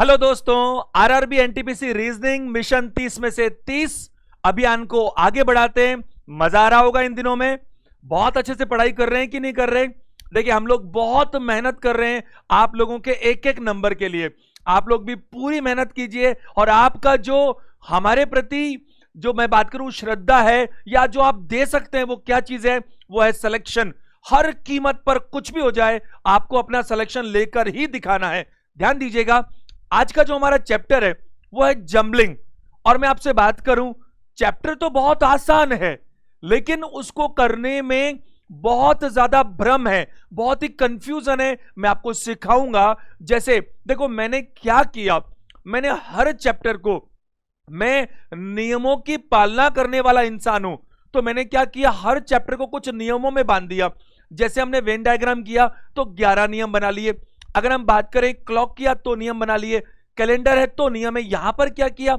Hello दोस्तों, RRB NTPC reasoning mission 30 में से 30 अभियान को आगे बढ़ाते हैं। मजा आ रहा होगा इन दिनों में। बहुत अच्छे से पढ़ाई कर रहे हैं कि नहीं कर रहे? देखिए, हम लोग बहुत मेहनत कर रहे हैं आप लोगों के एक एक नंबर के लिए। आप लोग भी पूरी मेहनत कीजिए और आपका जो हमारे प्रति जो मैं बात करूं श्रद्धा है या जो आप दे सकते हैं वो क्या चीज है? वो है सिलेक्शन। हर कीमत पर कुछ भी हो जाए आपको अपना सिलेक्शन लेकर ही दिखाना है। ध्यान दीजिएगा, आज का जो हमारा चैप्टर है वो है जंबलिंग। और मैं आपसे बात करूं, चैप्टर तो बहुत आसान है लेकिन उसको करने में बहुत ज्यादा भ्रम है, बहुत ही कंफ्यूजन है। मैं आपको सिखाऊंगा। जैसे देखो, मैंने क्या किया, मैंने हर चैप्टर को, मैं नियमों की पालना करने वाला इंसान हूं, तो मैंने क्या किया, हर चैप्टर को कुछ नियमों में बांध दिया। जैसे हमने वेन डायग्राम किया तो 11 नियम बना लिए। अगर हम बात करें क्लॉक किया तो नियम बना लिए, कैलेंडर है तो नियम है। यहां पर क्या किया,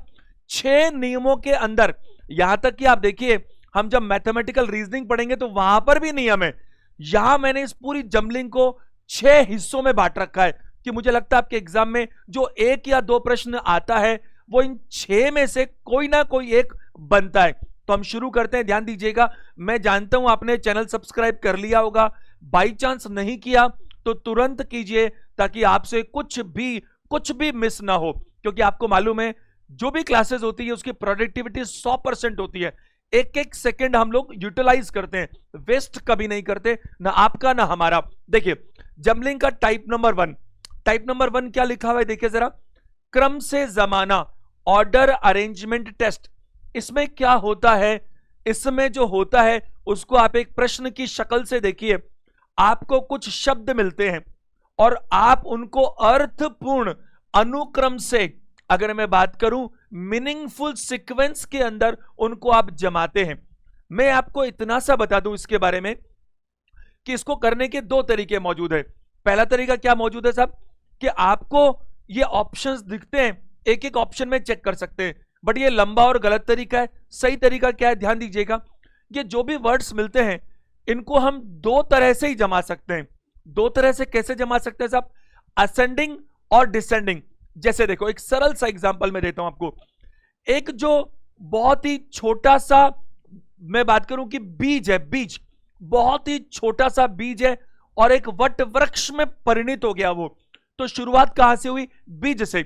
6 नियमों के अंदर, यहां तक कि आप देखिए हम जब मैथमेटिकल रीजनिंग पढ़ेंगे तो वहां पर भी नियम है। यहां मैंने इस पूरी जंबलिंग को 6 हिस्सों में बांट रखा है कि मुझे लगता है आपके एग्जाम में जो 1 या 2 प्रश्न आता है वो इन 6 में से कोई ना कोई एक बनता है। तो हम शुरू करते हैं। ध्यान दीजिएगा, मैं जानता हूं आपने चैनल सब्सक्राइब कर लिया होगा, बाई चांस नहीं किया तो तुरंत कीजिए ताकि आपसे कुछ भी मिस ना हो। क्योंकि आपको मालूम है जो भी क्लासेस होती है उसकी प्रोडक्टिविटी 100% होती है। एक एक सेकंड हम लोग यूटिलाइज करते हैं, वेस्ट कभी नहीं करते, ना आपका ना हमारा। देखिए, जंबलिंग का टाइप नंबर 1, टाइप नंबर 1 क्या लिखा हुआ है देखिए जरा, क्रम से जमाना, ऑर्डर अरेंजमेंट टेस्ट। इसमें क्या होता है, इसमें जो होता है उसको आप एक प्रश्न की शक्ल से देखिए। आपको कुछ शब्द मिलते हैं और आप उनको अर्थपूर्ण अनुक्रम से, अगर मैं बात करूं मीनिंगफुल सीक्वेंस के अंदर, उनको आप जमाते हैं। मैं आपको इतना सा बता दूं इसके बारे में कि इसको करने के 2 तरीके मौजूद है। पहला तरीका क्या मौजूद है साहब, कि आपको ये ऑप्शंस दिखते हैं, एक एक ऑप्शन में चेक कर सकते हैं, बट ये लंबा और गलत तरीका है। सही तरीका क्या है, ध्यान दीजिएगा, ये जो भी वर्ड्स मिलते हैं इनको हम 2 तरह से ही जमा सकते हैं। 2 तरह से कैसे जमा सकते हैं साहब, असेंडिंग और डिसेंडिंग। जैसे देखो, एक सरल सा एग्जांपल मैं देता हूं आपको। एक जो बहुत ही छोटा सा, मैं बात करूं कि बीज है, बीज बहुत ही छोटा सा बीज है और एक वट वृक्ष में परिणित हो गया वो। तो शुरुआत कहां से हुई, बीज से।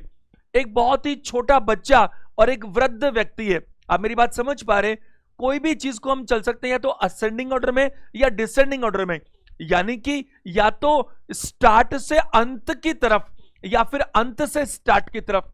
एक बहुत ही छोटा बच्चा और एक वृद्ध व्यक्ति है। आप मेरी बात समझ पा रहे? कोई भी चीज को हम चल सकते हैं या तो असेंडिंग ऑर्डर में या डिसेंडिंग ऑर्डर में, यानी कि या तो स्टार्ट से अंत की तरफ या फिर अंत से स्टार्ट की तरफ।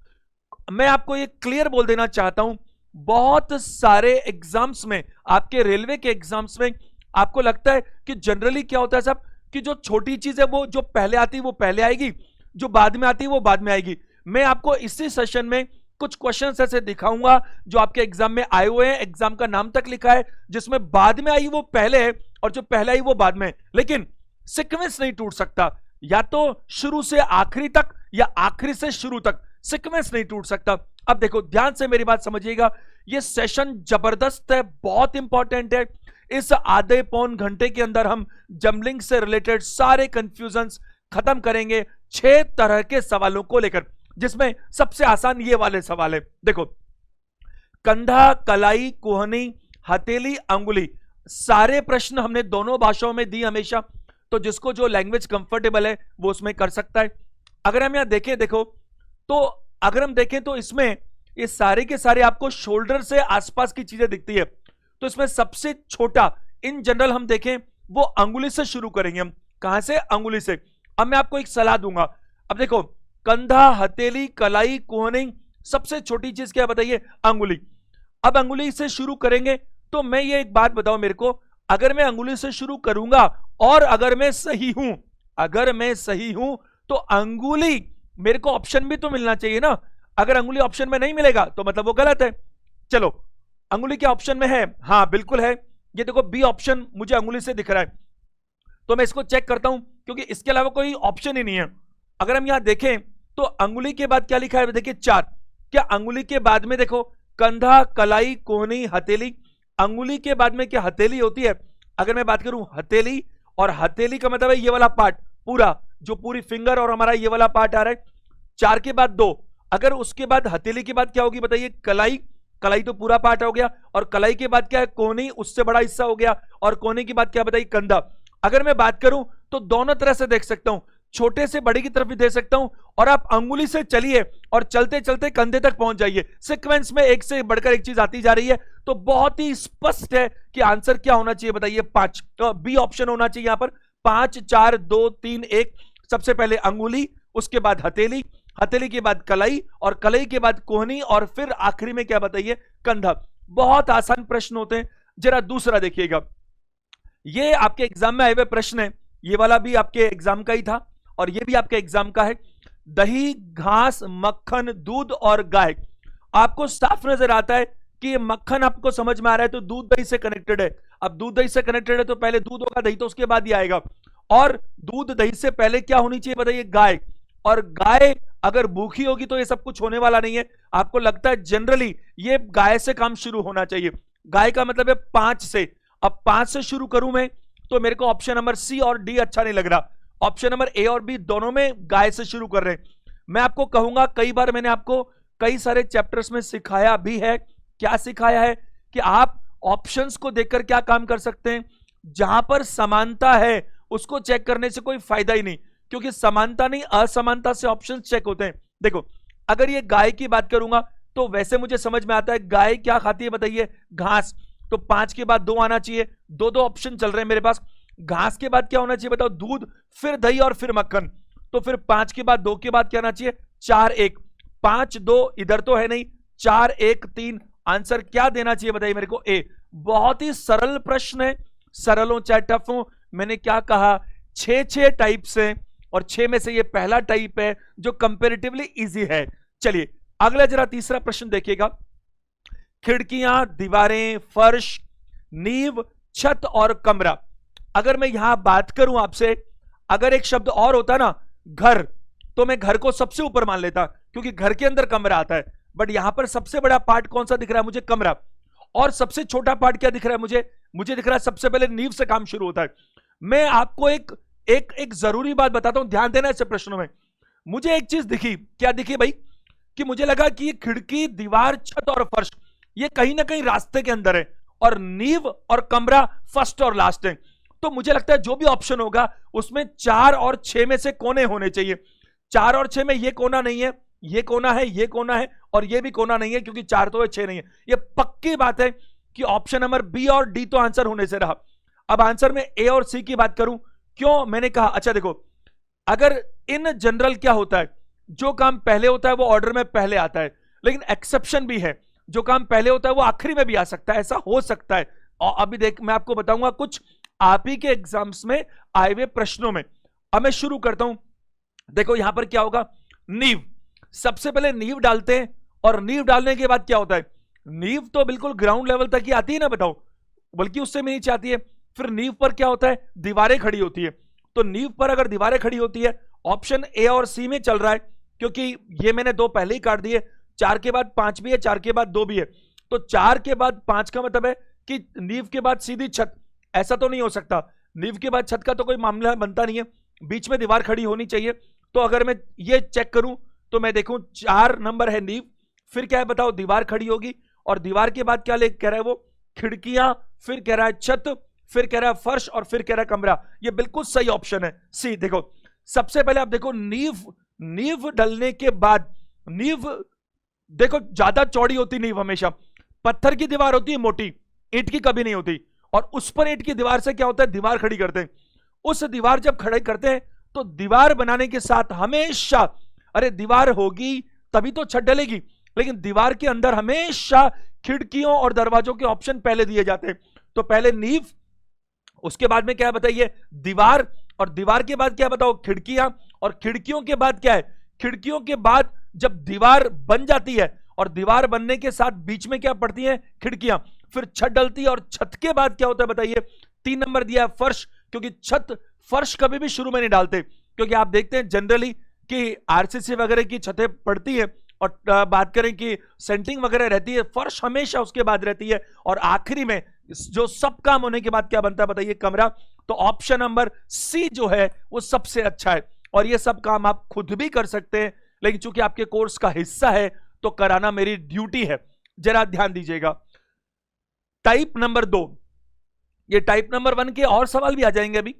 मैं आपको ये क्लियर बोल देना चाहता हूं, बहुत सारे एग्जाम्स में, आपके रेलवे के एग्जाम्स में आपको लगता है कि जनरली क्या होता है साहब, कि जो छोटी चीज है वो जो पहले आती है वो पहले आएगी, जो बाद में आती है वो बाद में आएगी। मैं आपको इसी सेशन में कुछ क्वेश्चंस ऐसे दिखाऊंगा जो आपके एग्जाम में आए हुए हैं, एग्जाम का नाम तक लिखा है, जिसमें बाद में आई वो पहले है और जो पहले आई वो बाद में है, लेकिन सीक्वेंस नहीं टूट सकता। या तो शुरू से आखिरी तक या आखिरी से शुरू तक, सीक्वेंस नहीं टूट सकता। अब देखो, ध्यान से मेरी बात समझिएगा, ये सेशन जबरदस्त है, बहुत इंपॉर्टेंट है। इस आधे पौन घंटे के अंदर हम जंबलिंग से रिलेटेड सारे कंफ्यूजन्स खत्म करेंगे 6 तरह के सवालों को लेकर, जिसमें सबसे आसान ये वाले सवाल है। देखो, कंधा, कलाई, कोहनी, हथेली, अंगुली, सारे प्रश्न हमने दोनों भाषाओं में दी हमेशा। तो जिसको जो लैंग्वेज कंफर्टेबल है वो उसमें कर सकता है। अगर हम यहां देखें, देखो तो अगर हम देखें तो इसमें ये सारे के सारे आपको शोल्डर से आसपास की चीजें दिखती है। तो इसमें सबसे छोटा इन जनरल हम देखें वो अंगुली से शुरू करेंगे। हम कहां से, अंगुली से। अब मैं आपको एक सलाह दूंगा। अब देखो, कंधा, हथेली, कलाई, कोहनी, सबसे छोटी चीज क्या बताइए, अंगुली। अब अंगुली से शुरू करेंगे तो मैं ये एक बात बताओ मेरे को, अगर मैं अंगुली से शुरू करूंगा और अगर मैं सही हूं तो अंगुली, मेरे को ऑप्शन भी तो मिलना चाहिए ना। अगर अंगुली ऑप्शन में नहीं मिलेगा तो मतलब वो गलत है। चलो, अंगुली क्या ऑप्शन में है? हाँ बिल्कुल है। ये देखो, बी ऑप्शन मुझे अंगुली से दिख रहा है, तो मैं इसको चेक करता हूं क्योंकि इसके अलावा कोई ऑप्शन ही नहीं है। अगर हम यहां देखें तो अंगुली के बाद क्या लिखा है, देखिए 4। क्या अंगुली के बाद में देखो कंधा, कलाई, कोहनी, हथेली, अंगुली के बाद में क्या हथेली होती है? अगर मैं बात करूं हथेली, और हथेली का मतलब है ये वाला पार्ट पूरा, जो पूरी फिंगर और हमारा ये वाला पार्ट आ रहा है। 4 के बाद 2, अगर उसके बाद हथेली के बाद क्या होगी बताइए? कलाई। कलाई तो पूरा पार्ट हो गया, और कलाई के बाद क्या है? कोहनी, उससे बड़ा हिस्सा हो गया, और कोहनी के बाद क्या बताइए? कंधा। अगर मैं बात करूं तो दोनों तरह से देख सकता हूं, छोटे से बड़े की तरफ भी दे सकता हूं, और आप अंगुली से चलिए और चलते चलते कंधे तक पहुंच जाइए। सीक्वेंस में एक से बढ़कर एक चीज आती जा रही है, तो बहुत ही स्पष्ट है कि आंसर क्या होना चाहिए बताइए? 5। तो बी ऑप्शन होना चाहिए यहां पर। 5 4 2 3 1। सबसे पहले अंगुली, उसके बाद हथेली, हथेली के बाद कलाई, और कलाई के बाद कोहनी, और फिर आखिरी में क्या बताइए? कंधा। बहुत आसान प्रश्न होते हैं। जरा दूसरा देखिएगा, ये आपके एग्जाम में आए हुए प्रश्न है, ये वाला भी आपके एग्जाम का ही था और ये भी आपके एग्जाम का है। दही, घास, मक्खन, दूध और गाय। आपको साफ नजर आता है कि ये मक्खन आपको समझ में आ रहा है, तो दूध दही से कनेक्टेड है। अब दूध दही से कनेक्टेड है तो पहले दूध होगा, दही तो उसके बाद ही आएगा, और दूध दही से पहले क्या होनी चाहिए बताइए? गाय। और गाय अगर भूखी होगी तो ये सब कुछ होने वाला नहीं है। आपको लगता है जनरली ये गाय से काम शुरू होना चाहिए। गाय का मतलब है 5 से। अब 5 से शुरू करूं मैं, तो मेरे को ऑप्शन नंबर सी और डी अच्छा नहीं लग रहा। ऑप्शन नंबर ए और बी दोनों में गाय से शुरू कर रहे हैं। मैं आपको कहूंगा, कई बार मैंने आपको कई सारे चैप्टर्स में सिखाया भी है। क्या सिखाया है? कि आप ऑप्शंस को देखकर क्या काम कर सकते हैं, जहां पर समानता है उसको चेक करने से कोई फायदा ही नहीं, क्योंकि समानता नहीं असमानता से ऑप्शंस चेक होते हैं। देखो, अगर ये गाय की बात करूंगा तो वैसे मुझे समझ में आता है गाय क्या खाती है बताइए? घास। तो 5 के बाद 2 आना चाहिए, दो दो ऑप्शन चल रहे हैं मेरे पास। घास के बाद क्या होना चाहिए बताओ? दूध, फिर दही और फिर मक्खन। तो फिर 5 के बाद 2 के बाद क्या आना चाहिए? 4 1। 5 2 इधर तो है नहीं, 4 1 3। आंसर क्या देना चाहिए बताइए मेरे को? ए। बहुत ही सरल प्रश्न है, सरल हो चाहे टफ हो। मैंने क्या कहा? 6 टाइप्स हैं, और 6 में से ये पहला टाइप है जो कंपैरेटिवली इजी है। चलिए अगला जरा तीसरा प्रश्न देखिएगा। खिड़कियां, दीवारें, फर्श, नींव, छत और कमरा। अगर मैं यहां बात करूं आपसे, अगर एक शब्द और होता ना, घर, तो मैं घर को सबसे ऊपर मान लेता, क्योंकि घर के अंदर कमरा आता है। बट यहां पर सबसे बड़ा पार्ट कौन सा दिख रहा है मुझे? कमरा। और सबसे छोटा पार्ट क्या दिख रहा है मुझे? मुझे दिख रहा है सबसे पहले नींव से काम शुरू होता है। मैं आपको एक जरूरी बात बताता हूं, ध्यान देना ऐसे प्रश्नों में। मुझे एक चीज दिखी। क्या दिखी भाई? कि मुझे लगा कि ये खिड़की, दीवार, छत और फर्श ये कहीं ना कहीं रास्ते के अंदर है, और नींव और कमरा फर्स्ट और लास्ट है। तो मुझे लगता है जो भी ऑप्शन होगा उसमें 4 और 6 में से कोने होने चाहिए। 4 और 6 में ये कोना नहीं है, ये कोना है, ये कोना है, और ये भी कोना नहीं है, क्योंकि 4 तो है 6 नहीं है। ये पक्की बात है कि ऑप्शन नंबर बी और डी तो आंसर होने से रहा। अब आंसर में ए और सी की बात करूं, क्यों मैंने कहा? अच्छा देखो, अगर इन जनरल क्या होता है, जो काम पहले होता है वो ऑर्डर में पहले आता है, लेकिन एक्सेप्शन भी है, जो काम पहले होता है वो आखिरी में भी आ सकता है, ऐसा हो सकता है। और अभी देख, मैं आपको बताऊंगा कुछ आप ही के एग्जाम्स में आए हुए प्रश्नों में। अब मैं शुरू करता हूं। देखो यहां पर क्या होगा? नींव। सबसे पहले नींव डालते हैं, और नींव डालने के बाद क्या होता है? नींव तो बिल्कुल ग्राउंड लेवल तक ही आती है ना, बताओ, बल्कि उससे भी नीचे आती है। फिर नींव पर क्या होता है? दीवारें खड़ी होती है। तो नींव पर अगर दीवारें खड़ी होती है, ऑप्शन ए और सी में चल रहा है, क्योंकि ये मैंने 2 पहले ही काट दिए। 4 के बाद 5 भी है, 4 के बाद 2 भी है, तो 4 के बाद 5 का मतलब है कि नींव के बाद सीधी छत। ऐसा तो नहीं हो सकता, नींव के बाद छत का तो कोई मामला बनता नहीं है, बीच में दीवार खड़ी होनी चाहिए। तो अगर मैं ये चेक करूं तो मैं देखूं 4 नंबर है नींव, फिर क्या है बताओ? दीवार खड़ी होगी, और दीवार के बाद क्या ले कह रहा है वो? खिड़कियां, फिर कह रहा है छत, फिर कह रहा है फर्श, और फिर कह रहा है कमरा। ये बिल्कुल सही ऑप्शन है सी। देखो सबसे पहले आप देखो, नींव डलने के बाद, नींव देखो ज्यादा चौड़ी होती नींव हमेशा। पत्थर की दीवार होती है मोटी, ईंट की कभी नहीं होती, और उस पर ईंट की दीवार से क्या होता है? दीवार खड़ी करते हैं। उस दीवार जब खड़े करते हैं तो दीवार बनाने के साथ हमेशा, अरे दीवार होगी तभी तो छत डलेगी, लेकिन दीवार के अंदर हमेशा खिड़कियों और दरवाजों के ऑप्शन पहले दिए जाते हैं। तो पहले नींव, उसके बाद में क्या है बताइए? दीवार, और दीवार के बाद क्या बताओ? खिड़कियां, और खिड़कियों के बाद क्या है? खिड़कियों के बाद जब दीवार बन जाती है, और दीवार बनने के साथ बीच में क्या पड़ती है? खिड़कियां, फिर छत डलती है, और छत के बाद क्या होता है बताइए? 3 नंबर दिया है फर्श, क्योंकि छत, फर्श कभी भी शुरू में नहीं डालते, क्योंकि आप देखते हैं जनरली कि आरसीसी वगैरह की छतें पड़ती है, और बात करें कि सेंटिंग वगैरह रहती है, फर्श हमेशा उसके बाद रहती है, और आखिरी में जो सब काम होने के बाद क्या बनता है बताइए? कमरा। तो ऑप्शन नंबर सी जो है वो सबसे अच्छा है, और ये सब काम आप खुद भी कर सकते हैं, लेकिन चूंकि आपके कोर्स का हिस्सा है तो कराना मेरी ड्यूटी है, जरा ध्यान दीजिएगा। टाइप नंबर 2, ये टाइप नंबर 1 के और सवाल भी आ जाएंगे। अभी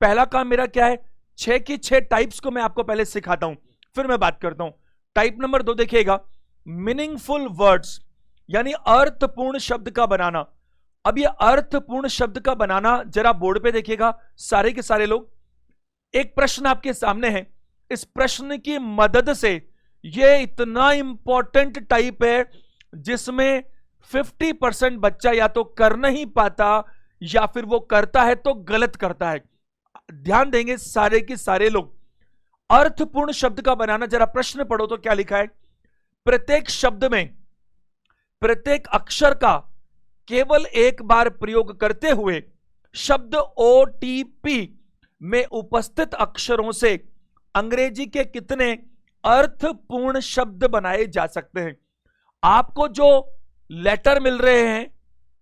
पहला काम मेरा क्या है, 6 की 6 टाइप्स को मैं आपको पहले सिखाता हूं, फिर मैं बात करता हूं। टाइप नंबर 2 देखिएगा, मीनिंगफुल वर्ड्स, यानी अर्थपूर्ण शब्द का बनाना। अब ये अर्थपूर्ण शब्द का बनाना जरा बोर्ड पे देखिएगा सारे के सारे लोग। एक प्रश्न आपके सामने है, इस प्रश्न की मदद से ये इतना इंपॉर्टेंट टाइप है जिसमें 50% बच्चा या तो कर नहीं पाता या फिर वो करता है तो गलत करता है। ध्यान देंगे सारे के सारे लोग। अर्थपूर्ण शब्द का बनाना, जरा प्रश्न पढ़ो तो क्या लिखा है। प्रत्येक शब्द में प्रत्येक अक्षर का केवल एक बार प्रयोग करते हुए शब्द ओटीपी में उपस्थित अक्षरों से अंग्रेजी के कितने अर्थपूर्ण शब्द बनाए जा सकते हैं। आपको जो लेटर मिल रहे हैं,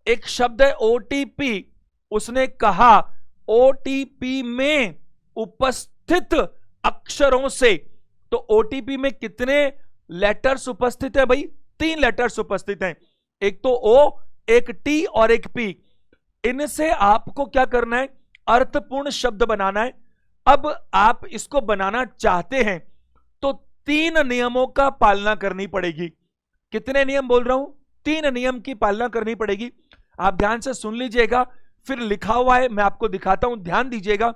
एक शब्द है ओटीपी, उसने कहा ओटीपी में उपस्थित अक्षरों से, तो ओटीपी में कितने लेटर्स उपस्थित है भाई? 3 लेटर्स उपस्थित हैं, एक तो ओ, एक टी और एक पी। इनसे आपको क्या करना है, अर्थपूर्ण शब्द बनाना है। अब आप इसको बनाना चाहते हैं तो 3 नियमों का पालना करनी पड़ेगी। कितने नियम बोल रहा हूं? 3 नियम की पालना करनी पड़ेगी। आप ध्यान से सुन लीजिएगा, फिर लिखा हुआ है मैं आपको दिखाता हूं, ध्यान दीजिएगा।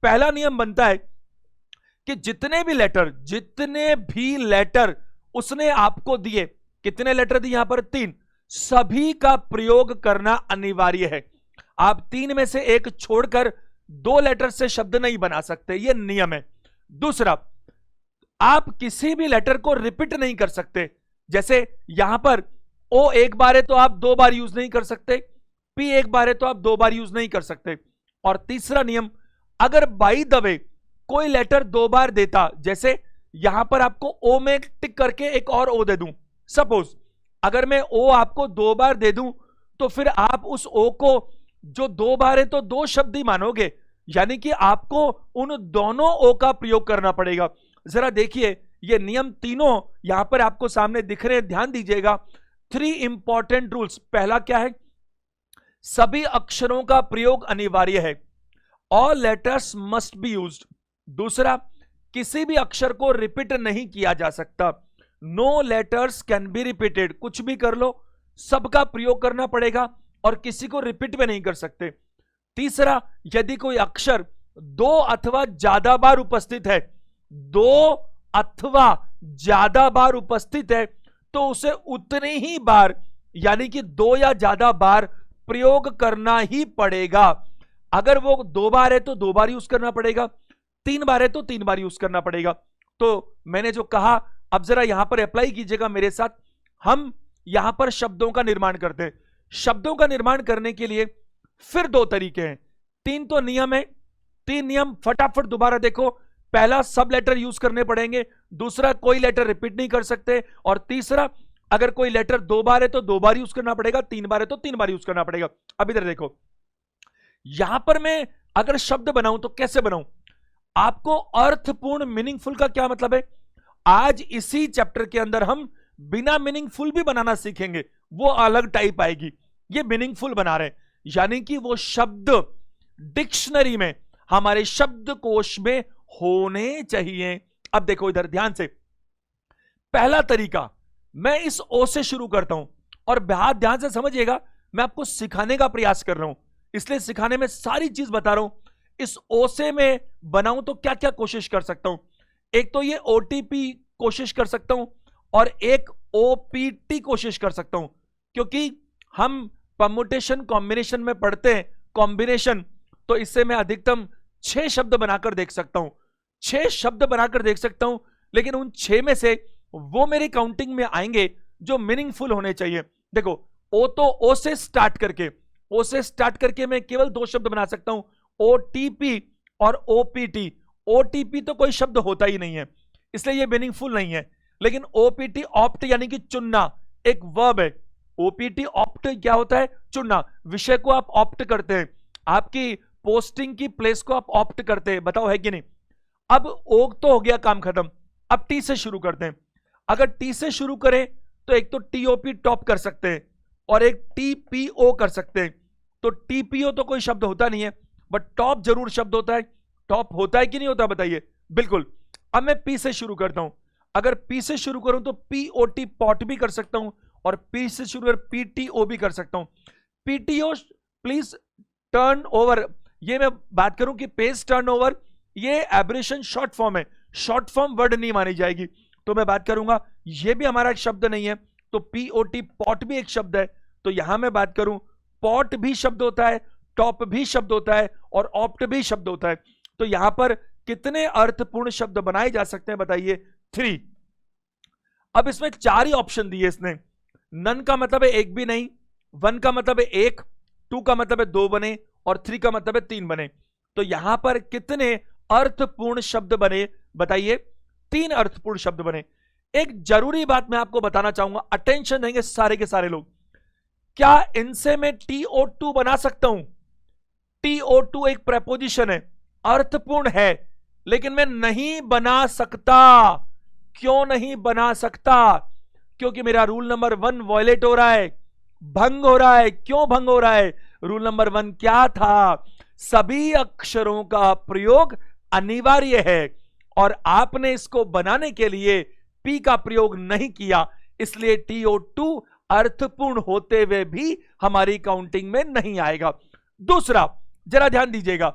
पहला नियम बनता है कि जितने भी लेटर उसने आपको दिए, कितने लेटर दिए यहां पर? 3, सभी का प्रयोग करना अनिवार्य है। आप 3 में से एक छोड़कर 2 लेटर से शब्द नहीं बना सकते, यह नियम है। दूसरा, आप किसी भी लेटर को रिपीट नहीं कर सकते। जैसे यहां पर ओ एक बार है तो आप 2 बार यूज नहीं कर सकते, पी एक बार है तो आप 2 बार यूज नहीं कर सकते। और तीसरा नियम, अगर बाय द वे कोई लेटर 2 बार देता, जैसे यहां पर आपको ओ में टिक करके एक और ओ दे दूं, सपोज अगर मैं ओ आपको 2 बार दे दूं तो फिर आप उस ओ को जो 2 बार है तो 2 शब्द ही मानोगे, यानी कि आपको उन दोनों ओ का प्रयोग करना पड़ेगा। जरा देखिए ये नियम तीनों यहां पर आपको सामने दिख रहे हैं, ध्यान दीजिएगा। 3 इंपॉर्टेंट रूल्स। पहला क्या है? सभी अक्षरों का प्रयोग अनिवार्य है, all letters must be used. दूसरा, किसी भी अक्षर को रिपीट नहीं किया जा सकता, no letters can be repeated. कुछ भी कर लो, सबका प्रयोग करना पड़ेगा और किसी को रिपीट भी नहीं कर सकते। तीसरा, यदि कोई अक्षर 2 अथवा ज्यादा बार उपस्थित है, 2 अथवा ज्यादा बार उपस्थित है, तो उसे उतनी ही बार, यानी कि 2 या ज्यादा बार प्रयोग करना ही पड़ेगा। अगर वो 2 बार है तो 2 बार यूज करना पड़ेगा, 3 बार है तो 3 बार यूज करना पड़ेगा। तो मैंने जो कहा, अब जरा यहां पर अप्लाई कीजिएगा मेरे साथ। हम यहां पर शब्दों का निर्माण करते हैं। शब्दों का निर्माण करने के लिए फिर 2 तरीके हैं, 3 तो नियम है। 3 नियम फटाफट दोबारा देखो। पहला, सब लेटर यूज करने पड़ेंगे। दूसरा, कोई लेटर रिपीट नहीं कर सकते। और तीसरा, अगर कोई लेटर 2 बार है तो 2 बार यूज करना पड़ेगा, 3 बार है तो 3 बार यूज करना पड़ेगा। अब इधर देखो, यहां पर मैं अगर शब्द बनाऊं तो कैसे बनाऊं? आपको अर्थपूर्ण, मीनिंगफुल का क्या मतलब है? आज इसी चैप्टर के अंदर हम बिना मीनिंगफुल भी बनाना सीखेंगे, वो अलग टाइप आएगी। ये मीनिंगफुल बना रहे हैं, यानी कि वो शब्द डिक्शनरी में, हमारे शब्दकोश में होने चाहिए। अब देखो इधर ध्यान से, पहला तरीका, मैं इस ओ से शुरू करता हूं और बहुत ध्यान से समझिएगा, मैं आपको सिखाने का प्रयास कर रहा हूं, इसलिए सिखाने में सारी चीज बता रहा हूं। इस ओ से मैं बनाऊं तो क्या क्या कोशिश कर सकता हूं? एक तो ये ओटीपी कोशिश कर सकता हूं और एक ओपीटी कोशिश कर सकता हूं, क्योंकि हम परम्यूटेशन कॉम्बिनेशन में पढ़ते हैं, कॉम्बिनेशन, तो इससे मैं अधिकतम 6 शब्द बनाकर देख सकता हूं। 6 शब्द बनाकर देख सकता हूं, लेकिन उन 6 में से वो मेरी काउंटिंग में आएंगे जो मीनिंगफुल होने चाहिए। देखो, ओ तो ओ से स्टार्ट करके मैं केवल 2 शब्द बना सकता हूं, ओटीपी और ओपीटी। ओटीपी तो कोई शब्द होता ही नहीं है, इसलिए ये मीनिंगफुल नहीं है। लेकिन ओपीटी, ऑप्ट यानी कि चुनना, एक वर्ब है। ओपीटी ऑप्ट क्या होता है? चुनना। विषय को आप ऑप्ट करते हैं, आपकी पोस्टिंग की प्लेस को आप ऑप्ट करते हैं, बताओ है कि नहीं? अब ओ तो हो गया, काम खत्म। अब टी से शुरू करते हैं। अगर टी से शुरू करें तो एक तो टीओपी टॉप कर सकते हैं और एक टीपीओ कर सकते हैं। तो टीपीओ तो कोई शब्द होता नहीं है, बट टॉप जरूर शब्द होता है। टॉप होता है कि नहीं होता बताइए? बिल्कुल। अब मैं पी से शुरू करता हूं। अगर पी से शुरू करूं तो पीओटी पॉट भी कर सकता हूं और पी से शुरू कर पीटीओ भी कर सकता हूं। पीटीओ प्लीज टर्न ओवर, ये मैं बात करूं कि पेज टर्न ओवर, ये एब्रेशन शॉर्ट फॉर्म है, शॉर्ट फॉर्म वर्ड नहीं मानी जाएगी। तो मैं बात करूंगा, ये भी हमारा एक शब्द नहीं है, तो पीओटी पॉट भी एक शब्द है। तो यहां मैं बात करूं, पॉट भी शब्द होता है, टॉप भी शब्द होता है और ऑप्ट भी शब्द होता है। तो यहां पर कितने अर्थपूर्ण शब्द बनाए जा सकते हैं बताइए? 3। अब इसमें 4 ही ऑप्शन दिए इसने। नन का मतलब है एक भी नहीं, 1 का मतलब है 1, 2 का मतलब है 2 बने और 3 का मतलब है 3 बने। तो यहां पर कितने अर्थपूर्ण शब्द बने बताइए? 3 अर्थपूर्ण शब्द बने। एक जरूरी बात मैं आपको बताना चाहूंगा, अटेंशन देंगे सारे के सारे लोग। क्या इनसे मैं TO2 बना सकता हूं? TO2 एक प्रेपोजिशन है, अर्थपूर्ण है, लेकिन मैं नहीं बना सकता। क्यों नहीं बना सकता? क्योंकि मेरा रूल नंबर 1 वॉयलेट हो रहा है, भंग हो रहा है। क्यों भंग हो रहा है? रूल नंबर 1 क्या था? सभी अक्षरों का प्रयोग अनिवार्य है और आपने इसको बनाने के लिए P का प्रयोग नहीं किया, इसलिए TO2 अर्थपूर्ण होते हुए भी हमारी काउंटिंग में नहीं आएगा। दूसरा, जरा ध्यान दीजिएगा,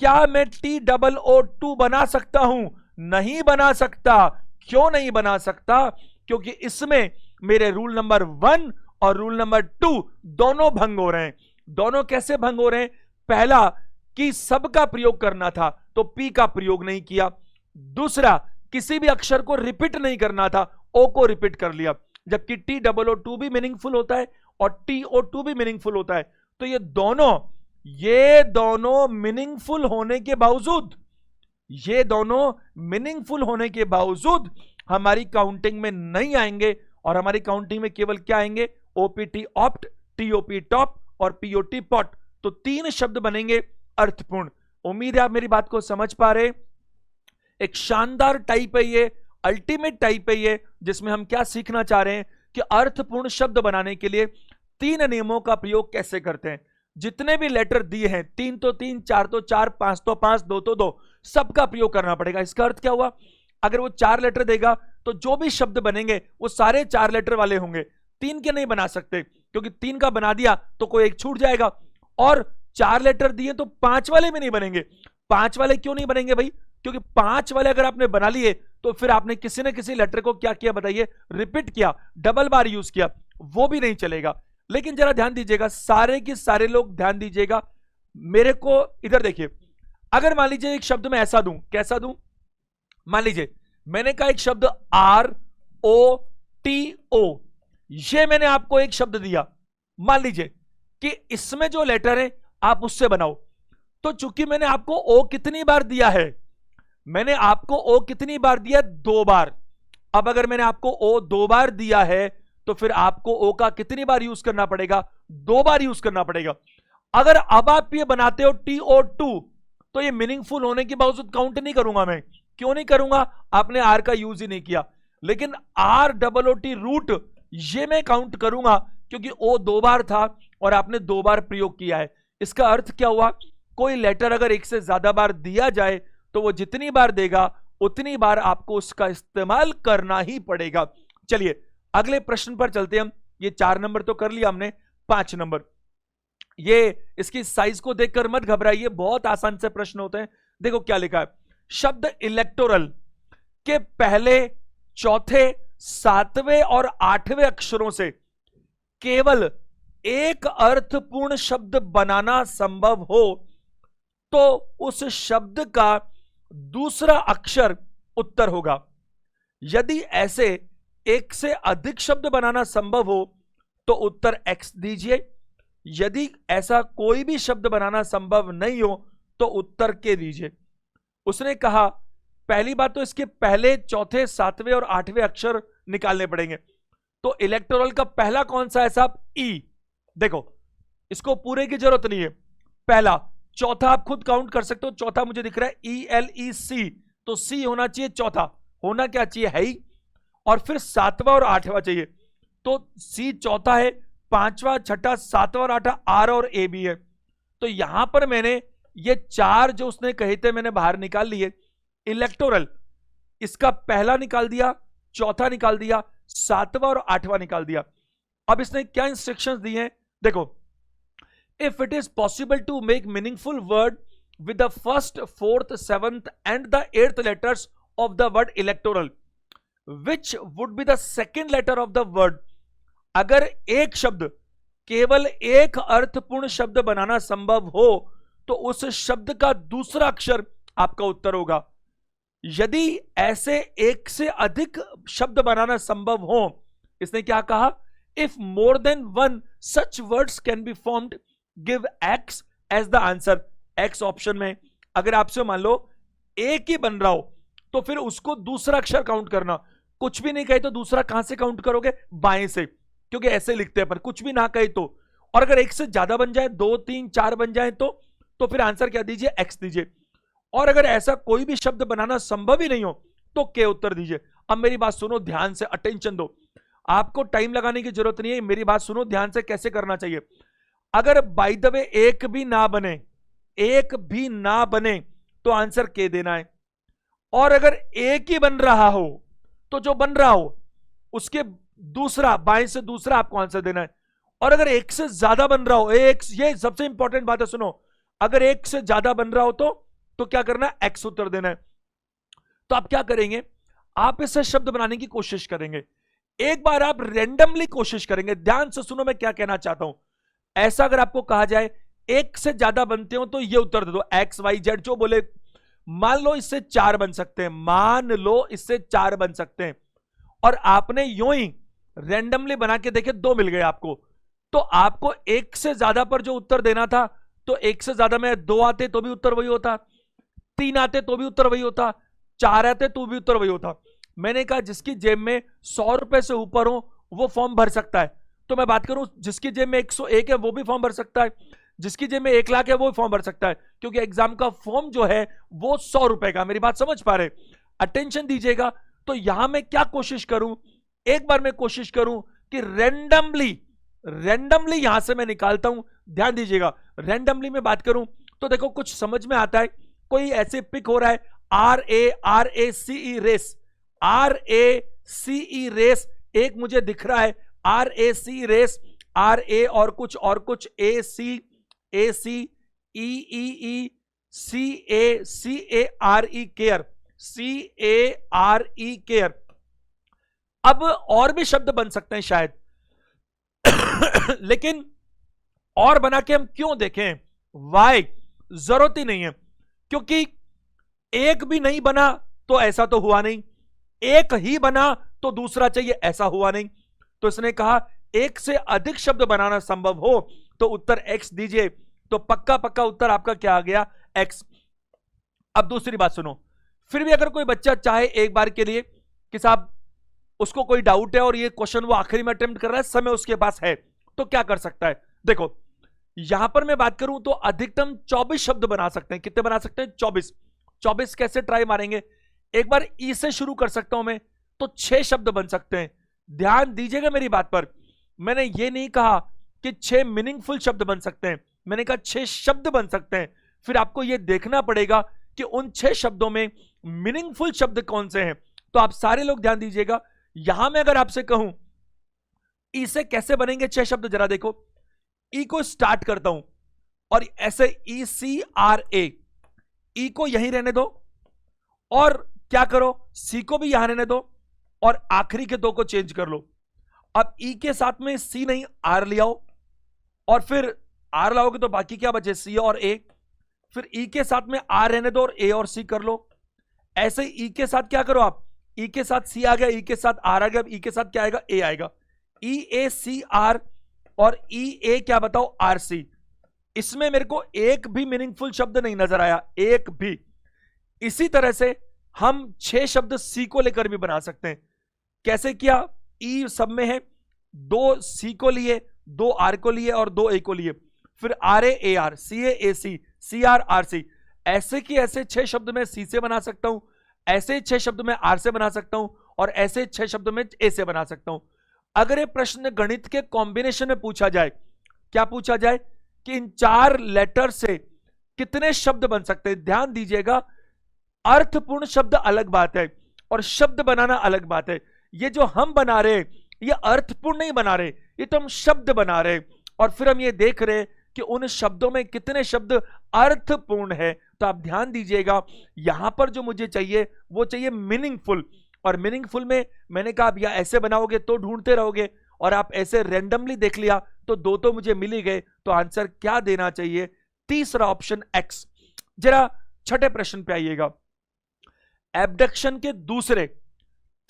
क्या मैं TOO2 बना सकता हूं? नहीं बना सकता। क्यों नहीं बना सकता? क्योंकि इसमें मेरे रूल नंबर 1 और रूल नंबर 2 दोनों भंग हो रहे हैं। दोनों कैसे भंग हो रहे हैं? पहला कि सबका प्रयोग करना था तो P का प्रयोग नहीं किया। दूसरा, किसी भी अक्षर को रिपीट नहीं करना था, O को रिपीट कर लिया, जबकि TOO2 भी मीनिंगफुल होता है और TO2 भी मीनिंगफुल होता है। तो ये दोनों मीनिंगफुल होने के बावजूद हमारी काउंटिंग में नहीं आएंगे और हमारी काउंटिंग में केवल क्या आएंगे? OPT ऑप्ट, TOP टॉप और POT पॉट। तो 3 शब्द बनेंगे अर्थपूर्ण। उम्मीद है आप मेरी बात को समझ पा रहे। एक शानदार टाइप है ये, अल्टीमेट टाइप है ये, जिसमें हम क्या सीखना चाह रहे हैं कि अर्थपूर्ण शब्द बनाने के लिए 3 नियमों का प्रयोग कैसे करते हैं। जितने भी लेटर दिए हैं, 3 तो 3, 4 तो 4, 5 तो 5, 2 तो 2, सबका प्रयोग करना पड़ेगा। इसका अर्थ क्या हुआ? अगर वो 4 लेटर देगा तो जो भी शब्द बनेंगे वो सारे 4 लेटर वाले होंगे। 3 के नहीं बना सकते, क्योंकि 3 का बना दिया तो कोई एक छूट जाएगा। और 4 लेटर दिए तो 5 वाले भी नहीं बनेंगे। 5 वाले क्यों नहीं बनेंगे भाई? क्योंकि 5 वाले अगर आपने बना लिए तो फिर आपने किसी न किसी लेटर को क्या किया बताइए? रिपीट किया, डबल बार यूज किया, वो भी नहीं चलेगा। लेकिन जरा ध्यान दीजिएगा, सारे के सारे लोग ध्यान दीजिएगा, मेरे को इधर देखिए। अगर मान लीजिए एक शब्द में ऐसा दूं, कैसा दूं? मान लीजिए मैंने कहा एक शब्द ROTO, ये मैंने आपको एक शब्द दिया। मान लीजिए कि इसमें जो लेटर है आप उससे बनाओ। तो चूंकि मैंने आपको O कितनी बार दिया है? मैंने आपको O कितनी बार दिया? 2 बार। अब अगर मैंने आपको O 2 बार दिया है तो फिर आपको O का कितनी बार यूज करना पड़ेगा? 2 बार यूज करना पड़ेगा। अगर अब आप ये बनाते हो TO2 तो ये मीनिंगफुल होने के बावजूद काउंट नहीं करूंगा मैं। क्यों नहीं करूंगा? आपने R का यूज ही नहीं किया। लेकिन ROOT रूट, ये मैं काउंट करूंगा क्योंकि O 2 बार था और आपने 2 बार प्रयोग किया है। इसका अर्थ क्या हुआ? कोई लेटर अगर एक से ज्यादा बार दिया जाए तो वो जितनी बार देगा उतनी बार आपको उसका इस्तेमाल करना ही पड़ेगा। चलिए अगले प्रश्न पर चलते हैं हम। ये 4 नंबर तो कर लिया हमने, 5 नंबर। ये इसकी साइज को देखकर मत घबराइए, बहुत आसान से प्रश्न होते हैं। देखो क्या लिखा है। शब्द इलेक्टोरल के पहले, चौथे, 7वें और 8वें अक्षरों से केवल एक अर्थपूर्ण शब्द बनाना संभव हो तो उस शब्द का दूसरा अक्षर उत्तर होगा। यदि ऐसे एक से अधिक शब्द बनाना संभव हो तो उत्तर X दीजिए। यदि ऐसा कोई भी शब्द बनाना संभव नहीं हो तो उत्तर K दीजिए। उसने कहा पहली बात तो इसके पहले, चौथे, 7वें और 8वें अक्षर निकालने पड़ेंगे। तो इलेक्टोरल का पहला कौन सा है साहब? E। देखो इसको पूरे की जरूरत नहीं है, पहला। चौथा आप खुद काउंट कर सकते हो, चौथा मुझे दिख रहा है ELEC, तो C होना चाहिए चौथा। होना क्या चाहिए, है ही, और फिर सातवां और आठवां चाहिए। तो सी चौथा है, पांचवा, छठा, सातवां और आठवां आर और ए भी है। तो यहां पर मैंने ये चार जो उसने कहे थे मैंने बाहर निकाल लिए। इलेक्टोरल इसका पहला निकाल दिया, चौथा निकाल दिया, सातवां और आठवां निकाल दिया। अब इसने क्या इंस्ट्रक्शंस दी हैं देखो, if it is possible to make meaningful word with the first, fourth, seventh and the eighth letters of the word electoral, which would be the second letter of the word. अगर एक शब्द केवल एक अर्थपूर्ण शब्द बनाना संभव हो तो उस शब्द का दूसरा अक्षर आपका उत्तर होगा। यदि ऐसे एक से अधिक शब्द बनाना संभव हो, इसने क्या कहा, if more than one such words can be formed, give X as the answer. X option में अगर आपसे मान लो एक ही बन रहा हो तो फिर उसको दूसरा अक्षर काउंट करना। कुछ भी नहीं कहे तो दूसरा कहां से काउंट करोगे, बाएं से, क्योंकि ऐसे लिखते हैं पर कुछ भी ना कहे तो। और अगर एक से ज्यादा बन जाए, 2, 3, 4 बन जाए तो फिर आंसर क्या दीजिए, एक्स दीजिए। और अगर ऐसा कोई भी शब्द बनाना संभव ही नहीं हो तो के उत्तर दीजिए। अब मेरी बात सुनो ध्यान से, अटेंशन दो, आपको टाइम लगाने की जरूरत नहीं है, मेरी बात सुनो ध्यान से कैसे करना चाहिए। अगर बाय द वे एक भी ना बने, एक भी ना बने तो आंसर के देना है। और अगर एक ही बन रहा हो तो जो बन रहा हो उसके दूसरा, बाएं से दूसरा आपको आंसर देना है। और अगर एक से ज्यादा बन रहा हो, एक, ये सबसे इंपॉर्टेंट बात है सुनो, अगर एक से ज्यादा बन रहा हो तो क्या करना है, एक्स उत्तर देना है। तो आप क्या करेंगे, आप इससे शब्द बनाने की कोशिश करेंगे। एक बार आप रेंडमली कोशिश करेंगे, ध्यान से सुनो मैं क्या कहना चाहता हूं। ऐसा अगर आपको कहा जाए एक से ज्यादा बनते हो तो ये उत्तर दे दो, एक्स वाई जेड जो बोले। मान लो इससे 4 बन सकते हैं, मान लो इससे 4 बन सकते हैं, और आपने यूं ही रेंडमली बना के देखे 2 मिल गए आपको, तो आपको एक से ज्यादा पर जो उत्तर देना था, तो एक से ज्यादा में 2 आते तो भी उत्तर वही होता, 3 आते तो भी उत्तर वही होता, 4 आते तो भी उत्तर वही होता। मैंने कहा जिसकी जेब में 100 रुपए से ऊपर हो वो फॉर्म भर सकता है। तो मैं बात करूं जिसकी जेब में 101 है वो भी फॉर्म भर सकता है, जिसकी जेब में 1 लाख है वो फॉर्म भर सकता है, क्योंकि एग्जाम का फॉर्म जो है वो 100 रुपए का। मेरी बात समझ पा रहे, अटेंशन दीजिएगा। तो यहां मैं क्या कोशिश करूं, एक बार मैं कोशिश करूं कि रेंडमली यहां से मैं निकालता हूं, ध्यान दीजिएगा। रेंडमली में बात करूं तो देखो कुछ समझ में आता है, कोई ऐसे पिक हो रहा है, RACE रेस, RACE रेस एक मुझे दिख रहा है, RAC रेस, RA और कुछ AC EEE CARE care, CARE care. अब और भी शब्द बन सकते हैं शायद लेकिन और बना के हम क्यों देखें, वाई, जरूरत ही नहीं है, क्योंकि एक भी नहीं बना तो ऐसा तो हुआ नहीं, एक ही बना तो दूसरा चाहिए, ऐसा हुआ नहीं। तो इसने कहा एक से अधिक शब्द बनाना संभव हो तो उत्तर एक्स दीजिए। तो पक्का पक्का उत्तर आपका क्या आ गया, एक्स। अब दूसरी बात सुनो, फिर भी अगर कोई बच्चा चाहे एक बार के लिए कि साहब उसको कोई डाउट है और ये क्वेश्चन वो आखिरी में अटेम्प्ट कर रहा है, समय उसके पास है, तो क्या कर सकता है। देखो यहां पर मैं बात करूं तो अधिकतम 24 शब्द बना सकते हैं। कितने बना सकते हैं, 24 कैसे ट्राई मारेंगे, एक बार ई से शुरू कर सकता हूं मैं, तो 6 शब्द बन सकते हैं। ध्यान दीजिएगा मेरी बात पर, मैंने ये नहीं कहा कि 6 मीनिंगफुल शब्द बन सकते हैं, मैंने कहा 6 शब्द बन सकते हैं। फिर आपको यह देखना पड़ेगा कि उन 6 शब्दों में मीनिंगफुल शब्द कौन से हैं। तो आप सारे लोग ध्यान दीजिएगा, यहां मैं अगर आपसे कहूं ई से कैसे बनेंगे 6 शब्द, जरा देखो। ई को स्टार्ट करता हूं और ऐसे ECRA, ई को यहीं रहने दो, और क्या करो सी को भी यहां रहने दो, और आखिरी के 2 को चेंज कर लो। अब ई के साथ में सी नहीं आर ले आओ, और फिर आर लाओगे तो बाकी क्या बचे, सी और ए। फिर ई के साथ में आर रहने दो और ए और सी कर लो। ऐसे ई के साथ क्या करो आप, ई के साथ सी आ गया, ई के साथ आर आ गया, ई के साथ क्या आएगा, ए आएगा। EACR और EA क्या बताओ, RC। इसमें मेरे को एक भी मीनिंगफुल शब्द नहीं नजर आया, एक भी। इसी तरह से हम 6 शब्द सी को लेकर भी बना सकते हैं। कैसे किया, ई सब में है, 2 सी को लिए, 2 आर को लिए और 2 ए को लिए, फिर RA AR, CA AC, CR RC। ऐसे की ऐसे 6 शब्द मैं सी से बना सकता हूं, ऐसे 6 शब्द मैं आर से बना सकता हूं और ऐसे 6 शब्द में ए से बना सकता हूं। अगर ये प्रश्न गणित के कॉम्बिनेशन में पूछा जाए, क्या पूछा जाए कि इन 4 लेटर से कितने शब्द बन सकते हैं, ध्यान दीजिएगा, अर्थपूर्ण शब्द अलग बात है और शब्द बनाना अलग बात है। ये जो हम बना रहे ये अर्थपूर्ण नहीं बना रहे, ये तो हम शब्द बना रहे और फिर हम ये देख रहे कि उन शब्दों में कितने शब्द अर्थपूर्ण है। तो आप ध्यान दीजिएगा, यहां पर जो मुझे चाहिए वो चाहिए मीनिंगफुल, और मीनिंगफुल में मैंने कहा आप या ऐसे बनाओगे तो ढूंढते रहोगे और आप ऐसे रैंडमली देख लिया तो 2 तो मुझे मिल ही गए। तो आंसर क्या देना चाहिए? तीसरा ऑप्शन एक्स। जरा छठे प्रश्न पे आइएगा। एबडक्शन के दूसरे,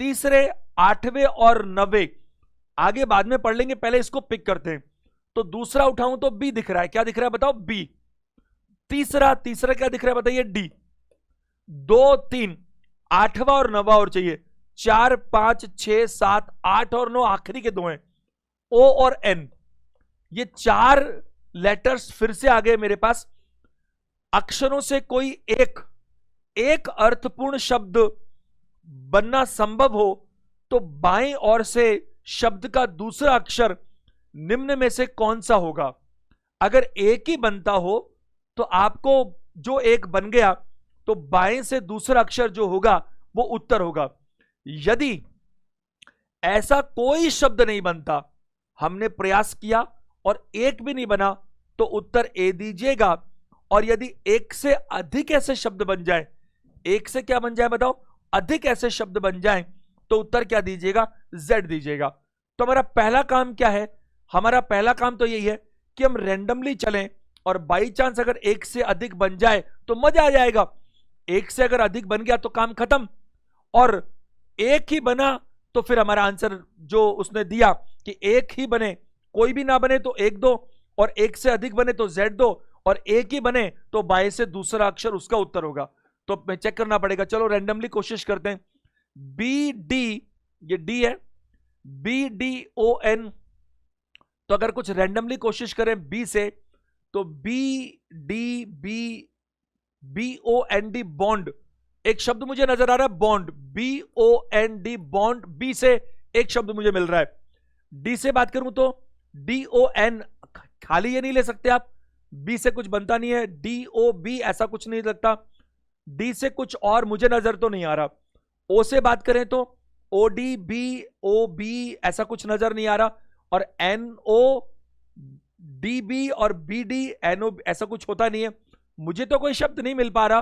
तीसरे, 8वें और 9वें आगे बाद में पढ़ लेंगे, पहले इसको पिक करते हैं। तो दूसरा उठाऊं तो बी दिख रहा है, क्या दिख रहा है बताओ? बी। तीसरा क्या दिख रहा है बताइए? डी। 2, 3, 8वां और 9वां और चाहिए। 4, 5, 6, 7, 8 और 9 आखिरी के 2 हैं, ओ और एन। ये 4 लेटर्स फिर से आ गए मेरे पास। अक्षरों से कोई एक अर्थपूर्ण शब्द बनना संभव हो तो बाएं ओर से शब्द का दूसरा अक्षर निम्न में से कौन सा होगा? अगर एक ही बनता हो तो आपको जो एक बन गया तो बाएं से दूसरा अक्षर जो होगा वो उत्तर होगा। यदि ऐसा कोई शब्द नहीं बनता, हमने प्रयास किया और एक भी नहीं बना, तो उत्तर ए दीजिएगा। और यदि एक से अधिक ऐसे शब्द बन जाए, एक से क्या बन जाए बताओ? अधिक ऐसे शब्द बन जाए, तो उत्तर क्या दीजिएगा? जेड दीजिएगा। तो हमारा पहला काम क्या है? हमारा पहला काम तो यही है कि हम रैंडमली चलें और बाई चांस अगर एक से अधिक बन जाए तो मजा आ जाएगा। एक से अगर अधिक बन गया तो काम खत्म, और एक ही बना तो फिर हमारा आंसर जो उसने दिया कि एक ही बने, कोई भी ना बने तो 1 2, और एक से अधिक बने तो जेड 2, और एक ही बने तो बाएं से दूसरा अक्षर उसका उत्तर होगा। तो मैं चेक करना पड़ेगा। चलो रैंडमली कोशिश करते हैं। बी डी, ये डी है, बी डी ओ एन। तो अगर कुछ रैंडमली कोशिश करें बी से, तो B D B O N D, bond. एक शब्द मुझे नजर आ रहा है, bond, B O N D, bond. B से एक शब्द मुझे मिल रहा है। डी से बात करूं तो डी ओ एन, खाली ये नहीं ले सकते आप, बी से कुछ बनता नहीं है। डी ओ बी, ऐसा कुछ नहीं लगता। डी से कुछ और मुझे नजर तो नहीं आ रहा। ओ से बात करें तो O D B O B, ऐसा कुछ नजर नहीं आ रहा। और एन ओ डी बी और बी डी एन ओ, ऐसा कुछ होता नहीं है। मुझे तो कोई शब्द नहीं मिल पा रहा,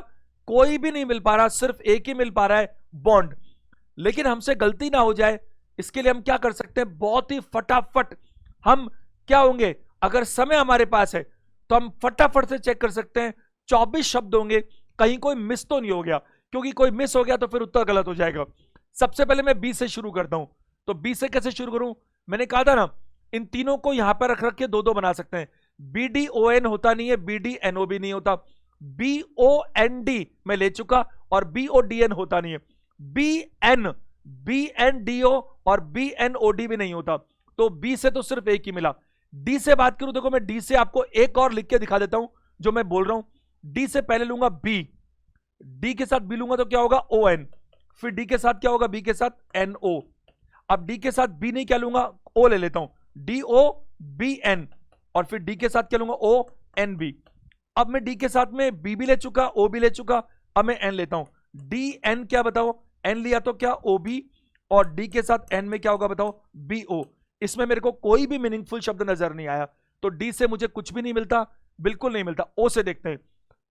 कोई भी नहीं मिल पा रहा, सिर्फ एक ही मिल पा रहा है, बॉन्ड। लेकिन हमसे गलती ना हो जाए, इसके लिए हम क्या कर सकते हैं? बहुत ही फटाफट हम क्या होंगे, अगर समय हमारे पास है तो हम फटाफट से चेक कर सकते हैं। 24 शब्द होंगे, कहीं कोई मिस तो नहीं हो गया, क्योंकि कोई मिस हो गया तो फिर उत्तर गलत हो जाएगा। सबसे पहले मैं बी से शुरू करता हूं। तो बी से कैसे शुरू करूं? मैंने कहा था ना, इन तीनों को यहां पर रख के 2 2 बना सकते हैं। बी डी ओ एन होता नहीं है, बी डी एन ओ भी नहीं होता। बी ओ एन डी मैं ले चुका, और बी ओ डी एन होता नहीं है। बी एन डी ओ और बी एन ओ डी भी नहीं होता। तो बी से तो सिर्फ एक ही मिला। डी से बात करूं, देखो मैं डी से आपको एक और लिख के दिखा देता हूं जो मैं बोल रहा हूं। डी से पहले लूंगा बी, डी के साथ बी लूंगा तो क्या होगा? O N. फिर डी के साथ क्या होगा? बी के साथ एन ओ। अब डी के साथ बी नहीं, क्या लूंगा? ओ ले लेता हूं, डी ओ बी एन। और फिर डी के साथ क्या लूंगा? O N B. अब मैं डी के साथ में बी भी ले चुका, ओ भी ले चुका, अब मैं एन लेता हूं। डी एन क्या बताओ? एन लिया तो क्या? O B. और डी के साथ एन में क्या होगा बताओ? B O. इसमें मेरे को कोई भी मीनिंगफुल शब्द नजर नहीं आया, तो डी से मुझे कुछ भी नहीं मिलता, बिल्कुल नहीं मिलता। ओ से देखते हैं।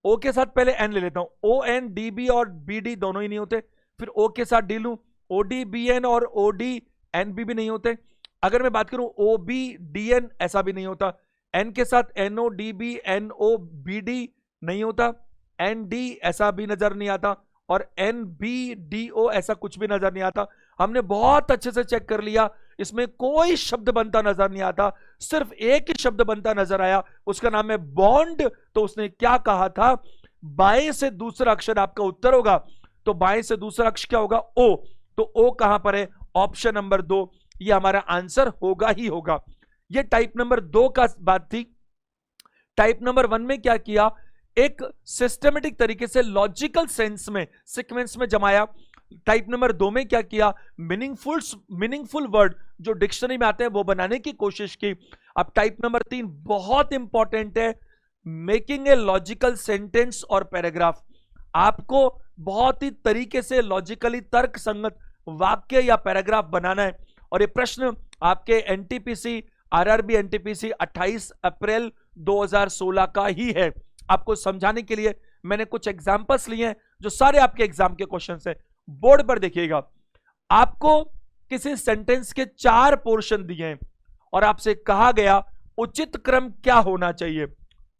ओ के साथ पहले एन ले लेता हूं। ओ एन डी बी और बी डी दोनों ही नहीं होते। फिर ओ के साथ डी लूं, ओ डी बी एन और ओ डी एन बी भी नहीं होते। अगर मैं बात करूं ओ बी डी एन, ऐसा भी नहीं होता। एन के साथ N O D B N O B D नहीं होता। एन डी ऐसा भी नजर नहीं आता, और एन बी डी ओ ऐसा कुछ भी नजर नहीं आता। हमने बहुत अच्छे से चेक कर लिया, इसमें कोई शब्द बनता नजर नहीं आता, सिर्फ एक ही शब्द बनता नजर आया, उसका नाम है बॉन्ड। तो उसने क्या कहा था? बाएं से दूसरा अक्षर आपका उत्तर होगा। तो बाएं से दूसरा अक्षर क्या होगा? ओ। तो ओ कहां पर है? ऑप्शन नंबर 2, ये हमारा आंसर होगा ही होगा। ये टाइप नंबर 2 का बात थी। टाइप नंबर 1 में क्या किया? एक सिस्टमेटिक तरीके से लॉजिकल सेंस में सीक्वेंस में जमाया। टाइप नंबर 2 में क्या किया, मीनिंगफुल वर्ड जो डिक्शनरी में आते हैं वो बनाने की कोशिश की। अब टाइप नंबर 3 बहुत इंपॉर्टेंट है, मेकिंग ए लॉजिकल सेंटेंस और पैराग्राफ। आपको बहुत ही तरीके से लॉजिकली तर्क संगत वाक्य या पैराग्राफ बनाना है। और ये प्रश्न आपके एनटीपीसी आरआरबी एनटीपीसी 28 अप्रैल 2016 का ही है। आपको समझाने के लिए मैंने कुछ एग्जांपल्स लिए हैं जो सारे आपके एग्जाम के क्वेश्चंस हैं। बोर्ड पर देखिएगा, आपको किसी सेंटेंस के 4 पोर्शन दिए हैं और आपसे कहा गया उचित क्रम क्या होना चाहिए।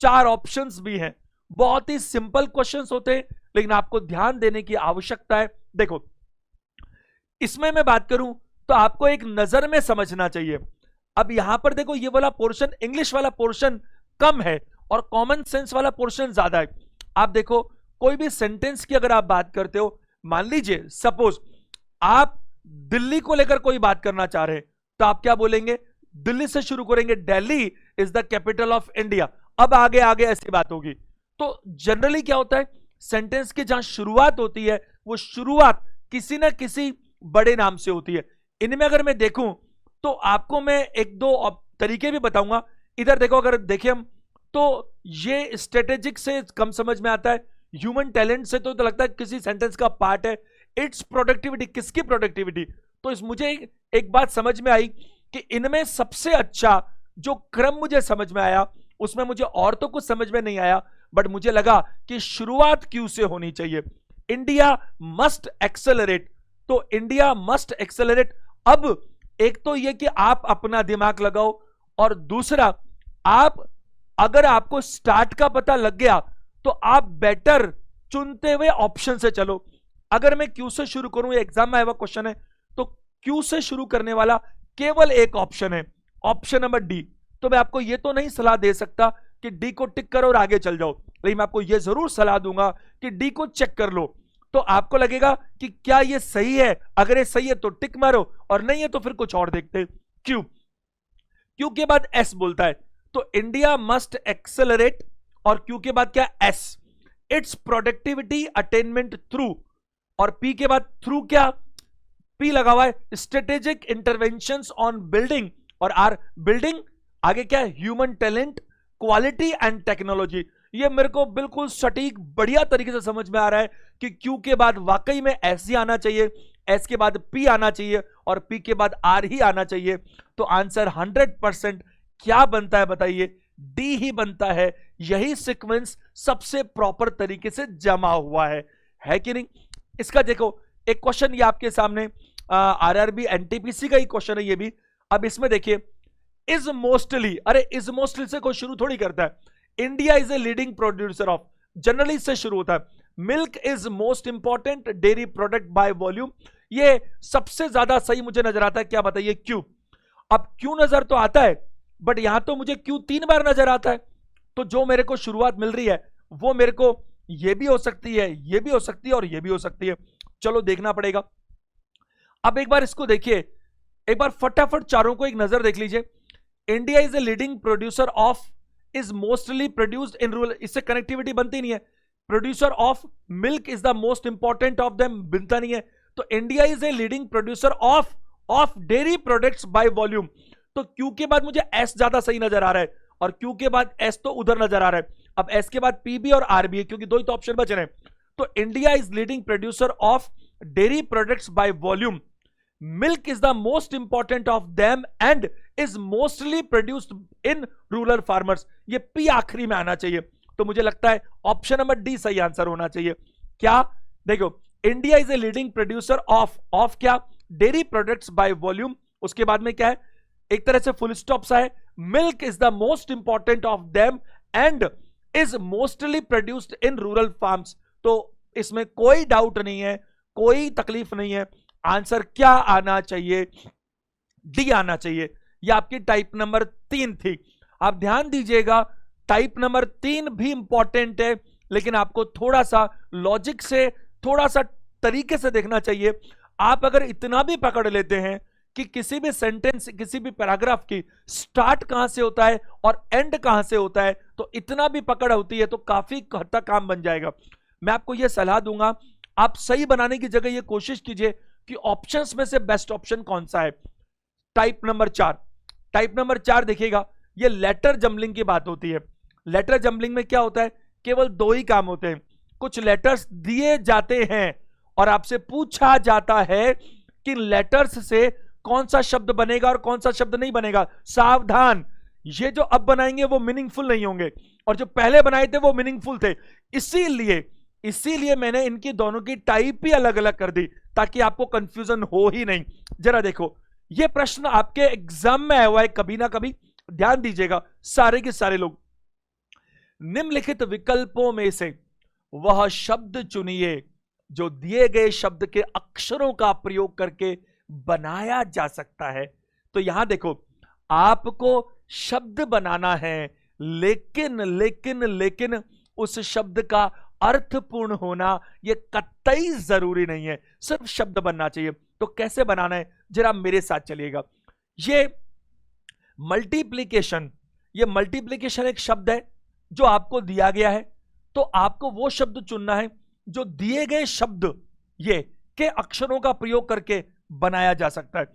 4 ऑप्शंस भी हैं। बहुत ही सिंपल क्वेश्चंस होते हैं, लेकिन आपको ध्यान देने की आवश्यकता है। देखो, इसमें मैं बात करूं तो आपको एक नजर में समझना चाहिए। अब यहां पर देखो, ये वाला पोर्शन, इंग्लिश वाला पोर्शन कम है और कॉमन सेंस वाला पोर्शन ज्यादा है। आप देखो, कोई भी सेंटेंस की अगर आप बात करते हो, मान लीजिए सपोज आप दिल्ली को लेकर कोई बात करना चाह रहे हैं, तो आप क्या बोलेंगे, दिल्ली से शुरू करेंगे, Delhi is the capital of India. अब आगे आगे ऐसी बात होगी। तो जनरली क्या होता है, सेंटेंस की जहां शुरुआत होती है वो शुरुआत किसी ना किसी बड़े नाम से होती है। इनमें अगर मैं देखूं तो आपको मैं एक दो तरीके भी बताऊंगा। इधर देखो, अगर देखें हम तो ये स्ट्रेटेजिक से कम समझ में आता है, ह्यूमन टैलेंट से तो लगता है किसी सेंटेंस का पार्ट है। इट्स प्रोडक्टिविटी, किसकी प्रोडक्टिविटी, तो इस मुझे एक बात समझ में आई कि इनमें सबसे अच्छा जो क्रम मुझे समझ में आया, उसमें मुझे और तो कुछ समझ में नहीं आया, बट मुझे लगा कि शुरुआत क्यू से होनी चाहिए। इंडिया मस्ट एक्सेलरेट, तो इंडिया मस्ट एक्सेलरेट। अब एक तो यह कि आप अपना दिमाग लगाओ, और दूसरा, आप अगर आपको स्टार्ट का पता लग गया तो आप बेटर चुनते हुए ऑप्शन से चलो। अगर मैं क्यू से शुरू करूं, ये एग्जाम में आया हुआ क्वेश्चन है, तो क्यू से शुरू करने वाला केवल एक ऑप्शन है, ऑप्शन नंबर डी। तो मैं आपको ये तो नहीं सलाह दे सकता कि डी को टिक करो और आगे चल जाओ, लेकिन मैं आपको ये जरूर सलाह दूंगा कि डी को चेक कर लो। तो आपको लगेगा कि क्या ये सही है, अगर ये सही है तो टिक मारो, और नहीं है तो फिर कुछ और देखते। क्यू, क्यू के बाद एस बोलता है, तो इंडिया मस्ट एक्सेलरेट, और क्यू के बाद क्या, S, it's productivity attainment through, और पी के बाद थ्रू क्या, पी लगा हुआ है, स्ट्रेटेजिक इंटरवेंशंस ऑन बिल्डिंग, और आर बिल्डिंग, आगे क्या है, human talent, quality and technology. ये मेरे को बिल्कुल सटीक बढ़िया तरीके से समझ में आ रहा है कि क्यू के बाद वाकई में एस ही आना चाहिए, एस के बाद पी आना चाहिए, और पी के बाद आर ही आना चाहिए। तो आंसर 100% क्या बनता है बताइए, डी ही बनता है। यही सीक्वेंस सबसे प्रॉपर तरीके से जमा हुआ है कि नहीं। इसका देखो एक क्वेश्चन ये आपके सामने, आरआरबी एनटीपीसी का ही क्वेश्चन है ये भी। अब इसमें देखिए, इज मोस्टली, अरे इज मोस्टली से कोई शुरू थोड़ी करता है। India is a leading producer of, generally से शुरू होता है। Milk is most important dairy product by volume, ये सबसे ज्यादा सही मुझे नजर आता है, क्या बताइए, क्यू। अब क्यू नजर तो आता है, बट यहां तो मुझे क्यू 3 बार नजर आता है, तो जो मेरे को शुरुआत मिल रही है वो मेरे को ये भी हो सकती है, ये भी हो सकती है, और ये भी हो सकती है। चलो देखना पड़ेगा। अब एक बार इसको देखिए, एक बार फटाफट चारों को एक नजर देख लीजिए। India is a leading producer of, is mostly produced in rural, इससे कनेक्टिविटी बनती नहीं है। Producer of milk is the most important of them, बनता नहीं है। तो India is a leading producer of dairy products by volume, तो Q के बाद मुझे एस ज्यादा सही नजर आ रहा है, और क्यू के बाद एस तो उधर नजर आ रहा है। अब एस के बाद पी भी और आर भी है, क्योंकि दो ही तो ऑप्शन बच रहे हैं। तो India is leading producer of dairy products by volume, milk is the most important of them and is mostly produced in rural farmers, ये पी आखिरी में आना चाहिए। तो मुझे लगता है ऑप्शन नंबर डी सही आंसर होना चाहिए। क्या, देखो, India is a leading producer of क्या, डेयरी प्रोडक्ट्स बाय वॉल्यूम, उसके बाद में क्या है, एक तरह से फुल स्टॉप सा है, milk is the most important of them and is mostly produced in rural farms. तो इसमें कोई डाउट नहीं है, कोई तकलीफ नहीं है, आंसर क्या आना चाहिए, डी आना चाहिए। यह आपकी टाइप नंबर 3 थी। आप ध्यान दीजिएगा, टाइप नंबर 3 भी इंपॉर्टेंट है, लेकिन आपको थोड़ा सा लॉजिक से, थोड़ा सा तरीके से देखना चाहिए। आप अगर इतना भी पकड़ लेते हैं कि किसी भी सेंटेंस, किसी भी पैराग्राफ की स्टार्ट कहां से होता है और एंड कहां से होता है, तो इतना भी पकड़ होती है तो काफी हद तक काम बन जाएगा। मैं आपको यह सलाह दूंगा, आप सही बनाने की जगह यह कोशिश कीजिए कि ऑप्शंस में से बेस्ट ऑप्शन कौन सा है। टाइप नंबर 4, टाइप नंबर 4 देखिएगा, ये लेटर जम्बलिंग की बात होती है। लेटर जम्बलिंग में क्या होता है, केवल दो ही काम होते हैं। कुछ लेटर्स दिए जाते हैं और आपसे पूछा जाता है कि लेटर्स से कौन सा शब्द बनेगा और कौन सा शब्द नहीं बनेगा। सावधान, ये जो अब बनाएंगे वो मीनिंगफुल नहीं होंगे और जो पहले बनाए थे वो मीनिंगफुल थे। इसीलिए मैंने इनकी दोनों की टाइप ही अलग अलग कर दी ताकि आपको कंफ्यूजन हो ही नहीं। जरा देखो, ये प्रश्न आपके एग्जाम में आया हुआ है कभी ना कभी, ध्यान दीजिएगा सारे के सारे लोग। निम्नलिखित विकल्पों में से वह शब्द चुनिए जो दिए गए शब्द के अक्षरों का प्रयोग करके बनाया जा सकता है। तो यहां देखो, आपको शब्द बनाना है, लेकिन उस शब्द का अर्थपूर्ण होना यह कतई जरूरी नहीं है, सिर्फ शब्द बनना चाहिए। तो कैसे बनाना है, जरा मेरे साथ चलिएगा। ये मल्टीप्लिकेशन एक शब्द है जो आपको दिया गया है, तो आपको वो शब्द चुनना है जो दिए गए शब्द ये के अक्षरों का प्रयोग करके बनाया जा सकता है।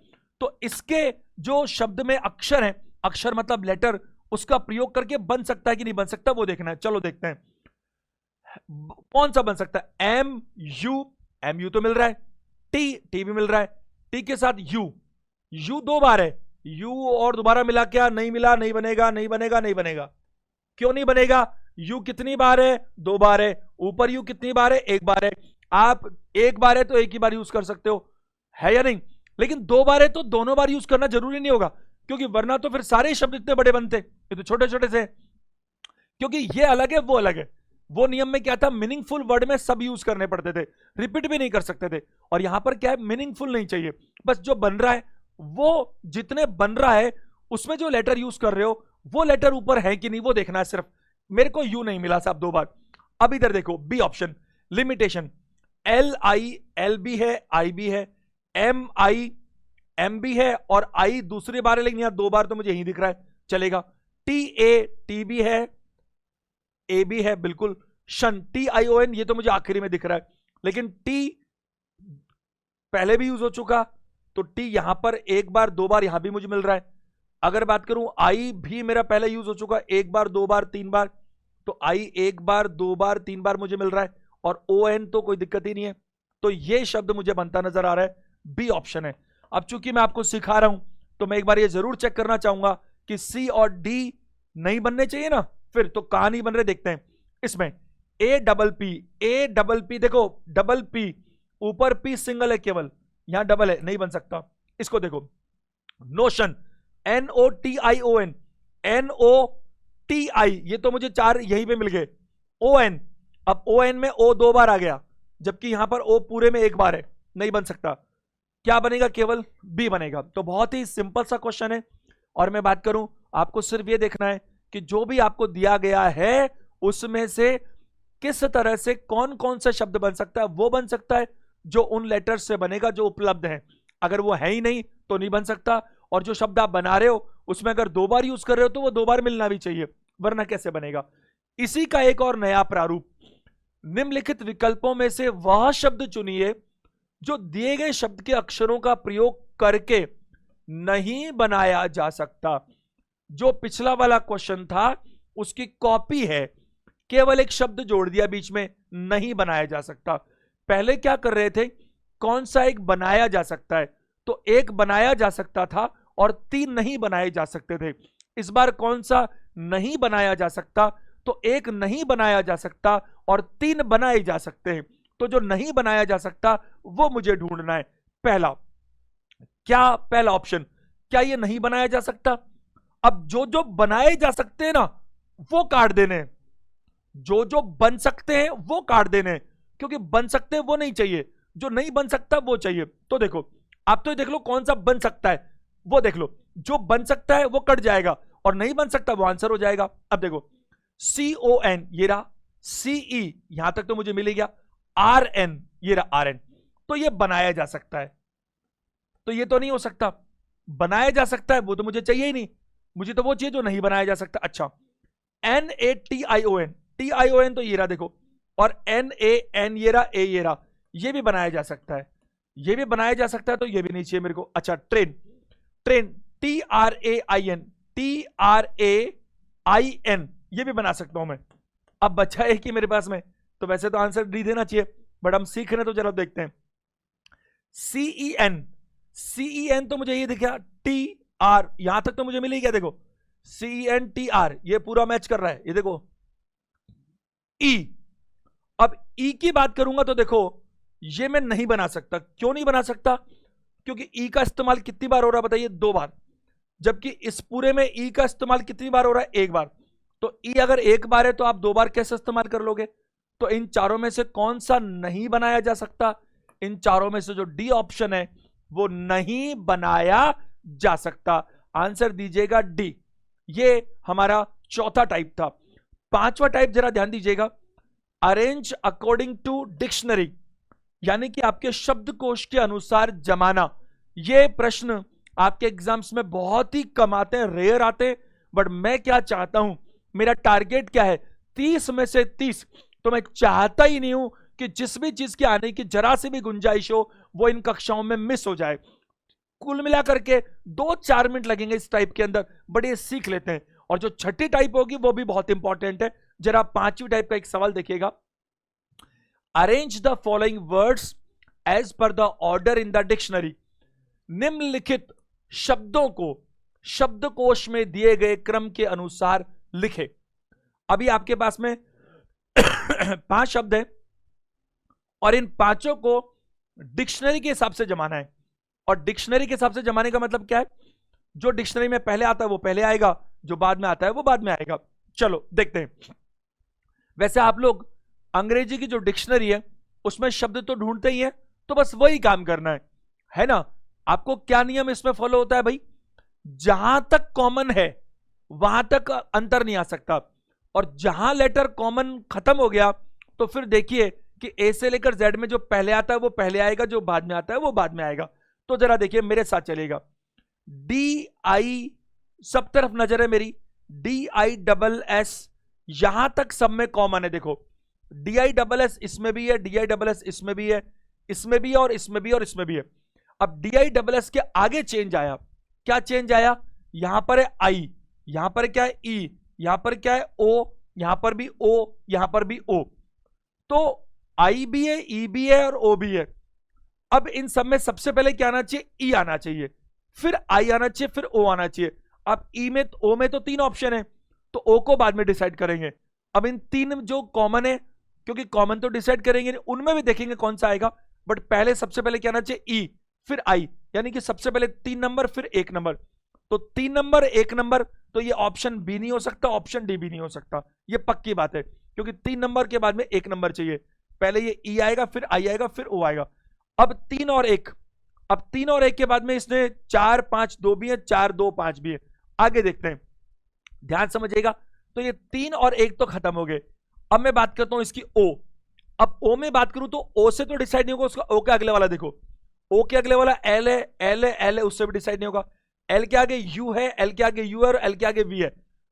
तो इसके जो शब्द में अक्षर है, अक्षर मतलब लेटर, उसका प्रयोग करके बन सकता है कि नहीं बन सकता वो देखना है। चलो देखते हैं कौन सा बन सकता है। एम यू तो मिल रहा है, टी भी मिल रहा है, टी के साथ यू दो बार है, यू और दोबारा मिला क्या, नहीं मिला, नहीं बनेगा, नहीं बनेगा, नहीं बनेगा। क्यों नहीं बनेगा, यू कितनी बार है, 2 बार है, ऊपर यू कितनी बार है, 1 बार है। आप 1 बार है तो एक ही बार यूज कर सकते हो, है या नहीं, लेकिन 2 बार है तो दोनों बार यूज करना जरूरी नहीं होगा, क्योंकि वरना तो फिर सारे शब्द इतने बड़े बनते, ये तो छोटे छोटे से। क्योंकि ये अलग है वो अलग है। वो नियम में क्या था, मीनिंगफुल वर्ड में सब यूज करने पड़ते थे, रिपीट भी नहीं कर सकते थे। और यहां पर क्या है, मीनिंगफुल नहीं चाहिए, बस जो बन रहा है वो जितने बन रहा है उसमें जो लेटर यूज कर रहे हो वो लेटर ऊपर है कि नहीं वो देखना है सिर्फ। मेरे को यू नहीं मिला साहब 2 बार। अब इधर देखो बी ऑप्शन, लिमिटेशन, एल भी है, आई भी है, एम भी है और आई दूसरी बार है, लेकिन यहां 2 बार तो मुझे यही दिख रहा है, चलेगा। टी भी है, ए भी है, बिल्कुल। शन, TION, ये तो मुझे आखिरी में दिख रहा है, लेकिन टी पहले भी यूज हो चुका, तो टी यहां पर 1 बार 2 बार यहां भी मुझे मिल रहा है। अगर बात करूं, आई भी मेरा पहले यूज हो चुका, 1 बार 2 बार 3 बार, तो आई 1 बार 2 बार 3 बार मुझे मिल रहा है, और ON तो कोई दिक्कत ही नहीं है। तो ये शब्द मुझे बनता नजर आ रहा है, बी ऑप्शन है। अब चूंकि मैं आपको सिखा रहा हूं तो मैं एक बार ये जरूर चेक करना चाहूंगा कि सी और डी नहीं बनने चाहिए ना, फिर तो कहां नहीं बन रहे देखते हैं। इसमें ए डबल पी, देखो डबल पी, ऊपर पी सिंगल है केवल, यहां डबल है, नहीं बन सकता। इसको देखो, नोशन, NOTION, NOTI, ये तो मुझे 4 यहीं पे मिल गए। ON, अब ON में O 2 बार आ गया, जबकि यहां पर O पूरे में 1 बार है, नहीं बन सकता। क्या बनेगा, केवल बी बनेगा। तो बहुत ही सिंपल सा क्वेश्चन है, और मैं बात करूं, आपको सिर्फ ये देखना है कि जो भी आपको दिया गया है उसमें से किस तरह से कौन कौन सा शब्द बन सकता है, वो बन सकता है जो उन लेटर्स से बनेगा जो उपलब्ध है। अगर वो है ही नहीं तो नहीं बन सकता, और जो शब्द आप बना रहे हो उसमें अगर 2 बार यूज कर रहे हो तो वो 2 बार मिलना भी चाहिए, वरना कैसे बनेगा। इसी का एक और नया प्रारूप, निम्नलिखित विकल्पों में से वह शब्द चुनिए जो दिए गए शब्द के अक्षरों का प्रयोग करके नहीं बनाया जा सकता। जो पिछला वाला क्वेश्चन था उसकी कॉपी है, केवल एक शब्द जोड़ दिया बीच में, नहीं बनाया जा सकता। पहले क्या कर रहे थे, कौन सा एक बनाया जा सकता है, तो एक बनाया जा सकता था और 3 नहीं बनाए जा सकते थे। इस बार कौन सा नहीं बनाया जा सकता, तो एक नहीं बनाया जा सकता और 3 बनाए जा सकते हैं। तो जो नहीं बनाया जा सकता वो मुझे ढूंढना है। पहला ऑप्शन, क्या ये नहीं बनाया जा सकता। अब जो जो बनाए जा सकते हैं ना वो काट देने, जो जो बन सकते हैं वो काट देने, क्योंकि बन सकते हैं वो नहीं चाहिए, जो नहीं बन सकता वो चाहिए। तो देखो, आप तो देख लो कौन सा बन सकता है, वो देख लो, जो बन सकता है वो कट जाएगा और नहीं बन सकता वो आंसर हो जाएगा। अब देखो, CON ये रहा, CE यहां तक तो मुझे मिल गया, RN ये रहा RN, तो ये बनाया जा सकता है, तो ये तो नहीं हो सकता। बनाया जा सकता है वो तो मुझे चाहिए ही नहीं, मुझे तो वो चाहिए जो नहीं बनाया जा सकता। अच्छा, NATION, TION तो ये रहा देखो, और NAN ये रहा, A ये रहा, ये भी बनाया जा सकता है, ये भी बनाया जा सकता है, तो ये भी नहीं चाहिए मेरे को। अच्छा, ट्रेन, ट्रेन TRAIN, TRAIN ये भी बना सकता हूं मैं। अब बचा है कि मेरे पास में, तो वैसे तो आंसर डी देना चाहिए, बट हम सीख रहे हैं तो जरा देखते हैं। CEN, CEN तो मुझे ये दिखा, TR यहां तक तो मुझे मिल ही गया, देखो CENTR ये पूरा मैच कर रहा है, ये देखो। E, अब E की बात करूंगा तो देखो ये मैं नहीं बना सकता। क्यों नहीं बना सकता? क्योंकि E का इस्तेमाल कितनी बार हो रहा है बताइए? 2 बार, जबकि इस पूरे में E का इस्तेमाल कितनी बार हो रहा है? 1 बार। तो E अगर 1 बार है तो आप 2 बार कैसे इस्तेमाल कर लोगे? तो इन चारों में से कौन सा नहीं बनाया जा सकता? इन चारों में से जो डी ऑप्शन है वो नहीं बनाया जा सकता। आंसर दीजिएगा डी। ये हमारा चौथा टाइप था। 5वां टाइप जरा ध्यान दीजिएगा, अरेंज अकॉर्डिंग टू डिक्शनरी, यानी कि आपके शब्दकोश के अनुसार जमाना। ये प्रश्न आपके एग्जाम्स में बहुत ही कम आते हैं, रेयर आते हैं, बट मैं क्या चाहता हूं, मेरा टारगेट क्या है? 30 में से 30। तो मैं चाहता ही नहीं हूं कि जिस भी चीज के आने की जरा से भी गुंजाइश हो वो इन कक्षाओं में मिस हो जाए। कुल मिलाकर के 2-4 मिनट लगेंगे इस टाइप के अंदर, बट ये सीख लेते हैं। और जो छठी टाइप होगी वो भी बहुत इंपॉर्टेंट है। जरा 5वीं टाइप का एक सवाल देखिएगा, arrange the following words as per the order in the dictionary. निम्नलिखित शब्दों को शब्दकोश में दिए गए क्रम के अनुसार लिखे। अभी आपके पास में 5 शब्द हैं और इन 5 को डिक्शनरी के हिसाब से जमाना है। और डिक्शनरी के हिसाब से जमाने का मतलब क्या है? जो डिक्शनरी में पहले आता है वो पहले आएगा, जो बाद में आता है वो बाद में आएगा। चलो देखते हैं। वैसे आप लोग अंग्रेजी की जो डिक्शनरी है उसमें शब्द तो ढूंढते ही हैं, तो बस वही काम करना है ना? आपको क्या नियम इसमें फॉलो होता है भाई? जहां तक कॉमन है वहां तक अंतर नहीं आ सकता, और जहां लेटर कॉमन खत्म हो गया तो फिर देखिए कि ए से लेकर जेड में जो पहले आता है वो पहले आएगा, जो बाद में आता है वो बाद में आएगा। तो जरा देखिए मेरे साथ चलेगा, डी आई, सब तरफ नजर है मेरी, DISS यहां तक सब में कॉमन है। देखो DISS इसमें भी है, DISS इसमें भी है, इसमें भी है, और इसमें भी, और इसमें भी है। अब DISS के आगे चेंज आया, क्या चेंज आया? यहां पर है आई, यहां पर क्या है ई, यहां पर क्या है ओ, यहां पर भी ओ, यहां पर भी ओ। तो आई भी है, ई भी है और ओ भी है। अब इन सब में सबसे पहले क्या आना चाहिए? ई आना चाहिए, फिर आई आना चाहिए, फिर ओ आना चाहिए। अब ई में, ओ में तो 3 ऑप्शन है, तो ओ को बाद में डिसाइड करेंगे। अब इन 3 जो कॉमन है, क्योंकि कॉमन तो डिसाइड करेंगे, उनमें भी देखेंगे कौन सा आएगा, बट पहले सबसे पहले क्या आना चाहिए? ई, फिर आई, यानी कि सबसे पहले 3 नंबर फिर 1 नंबर। तो 3 नंबर 1 नंबर, तो ये ऑप्शन बी नहीं हो सकता, ऑप्शन डी भी नहीं हो सकता, ये पक्की बात है, क्योंकि 3 नंबर के बाद में 1 नंबर चाहिए। पहले ये ई आएगा, फिर आई आएगा, फिर ओ आएगा। अब 3 और 1, अब 3 और 1 के बाद में इसने 4 5 2 भी है, 4 2 5 भी है। आगे देखते हैं, ध्यान समझिएगा। तो ये 3 और 1 तो खत्म हो गए। अब मैं बात करता हूं इसकी ओ। अब ओ में बात करूं तो ओ से तो डिसाइड नहीं होगा उसका, ओ के अगले वाला देखो, ओ के अगले वाला एल है, एल है, एल है, उससे भी डिसाइड नहीं होगा। एल के आगे यू है, एल के आगे यू है, और एल के आगे वी है।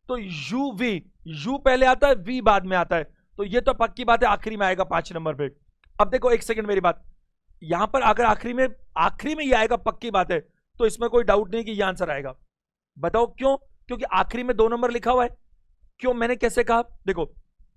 तो यू वी, यू पहले आता है, वी बाद में आता है, तो ये तो पक्की बात है आखिरी में आएगा 5 नंबर पे। अब देखो 1 सेकंड मेरी बात, यहां पर अगर आखिरी में ये आएगा पक्की बात है, तो इसमें कोई डाउट नहीं कि ये आंसर आएगा। बताओ क्यों? क्योंकि आखिरी में 2 नंबर लिखा हुआ है। क्यों? मैंने कैसे कहा? देखो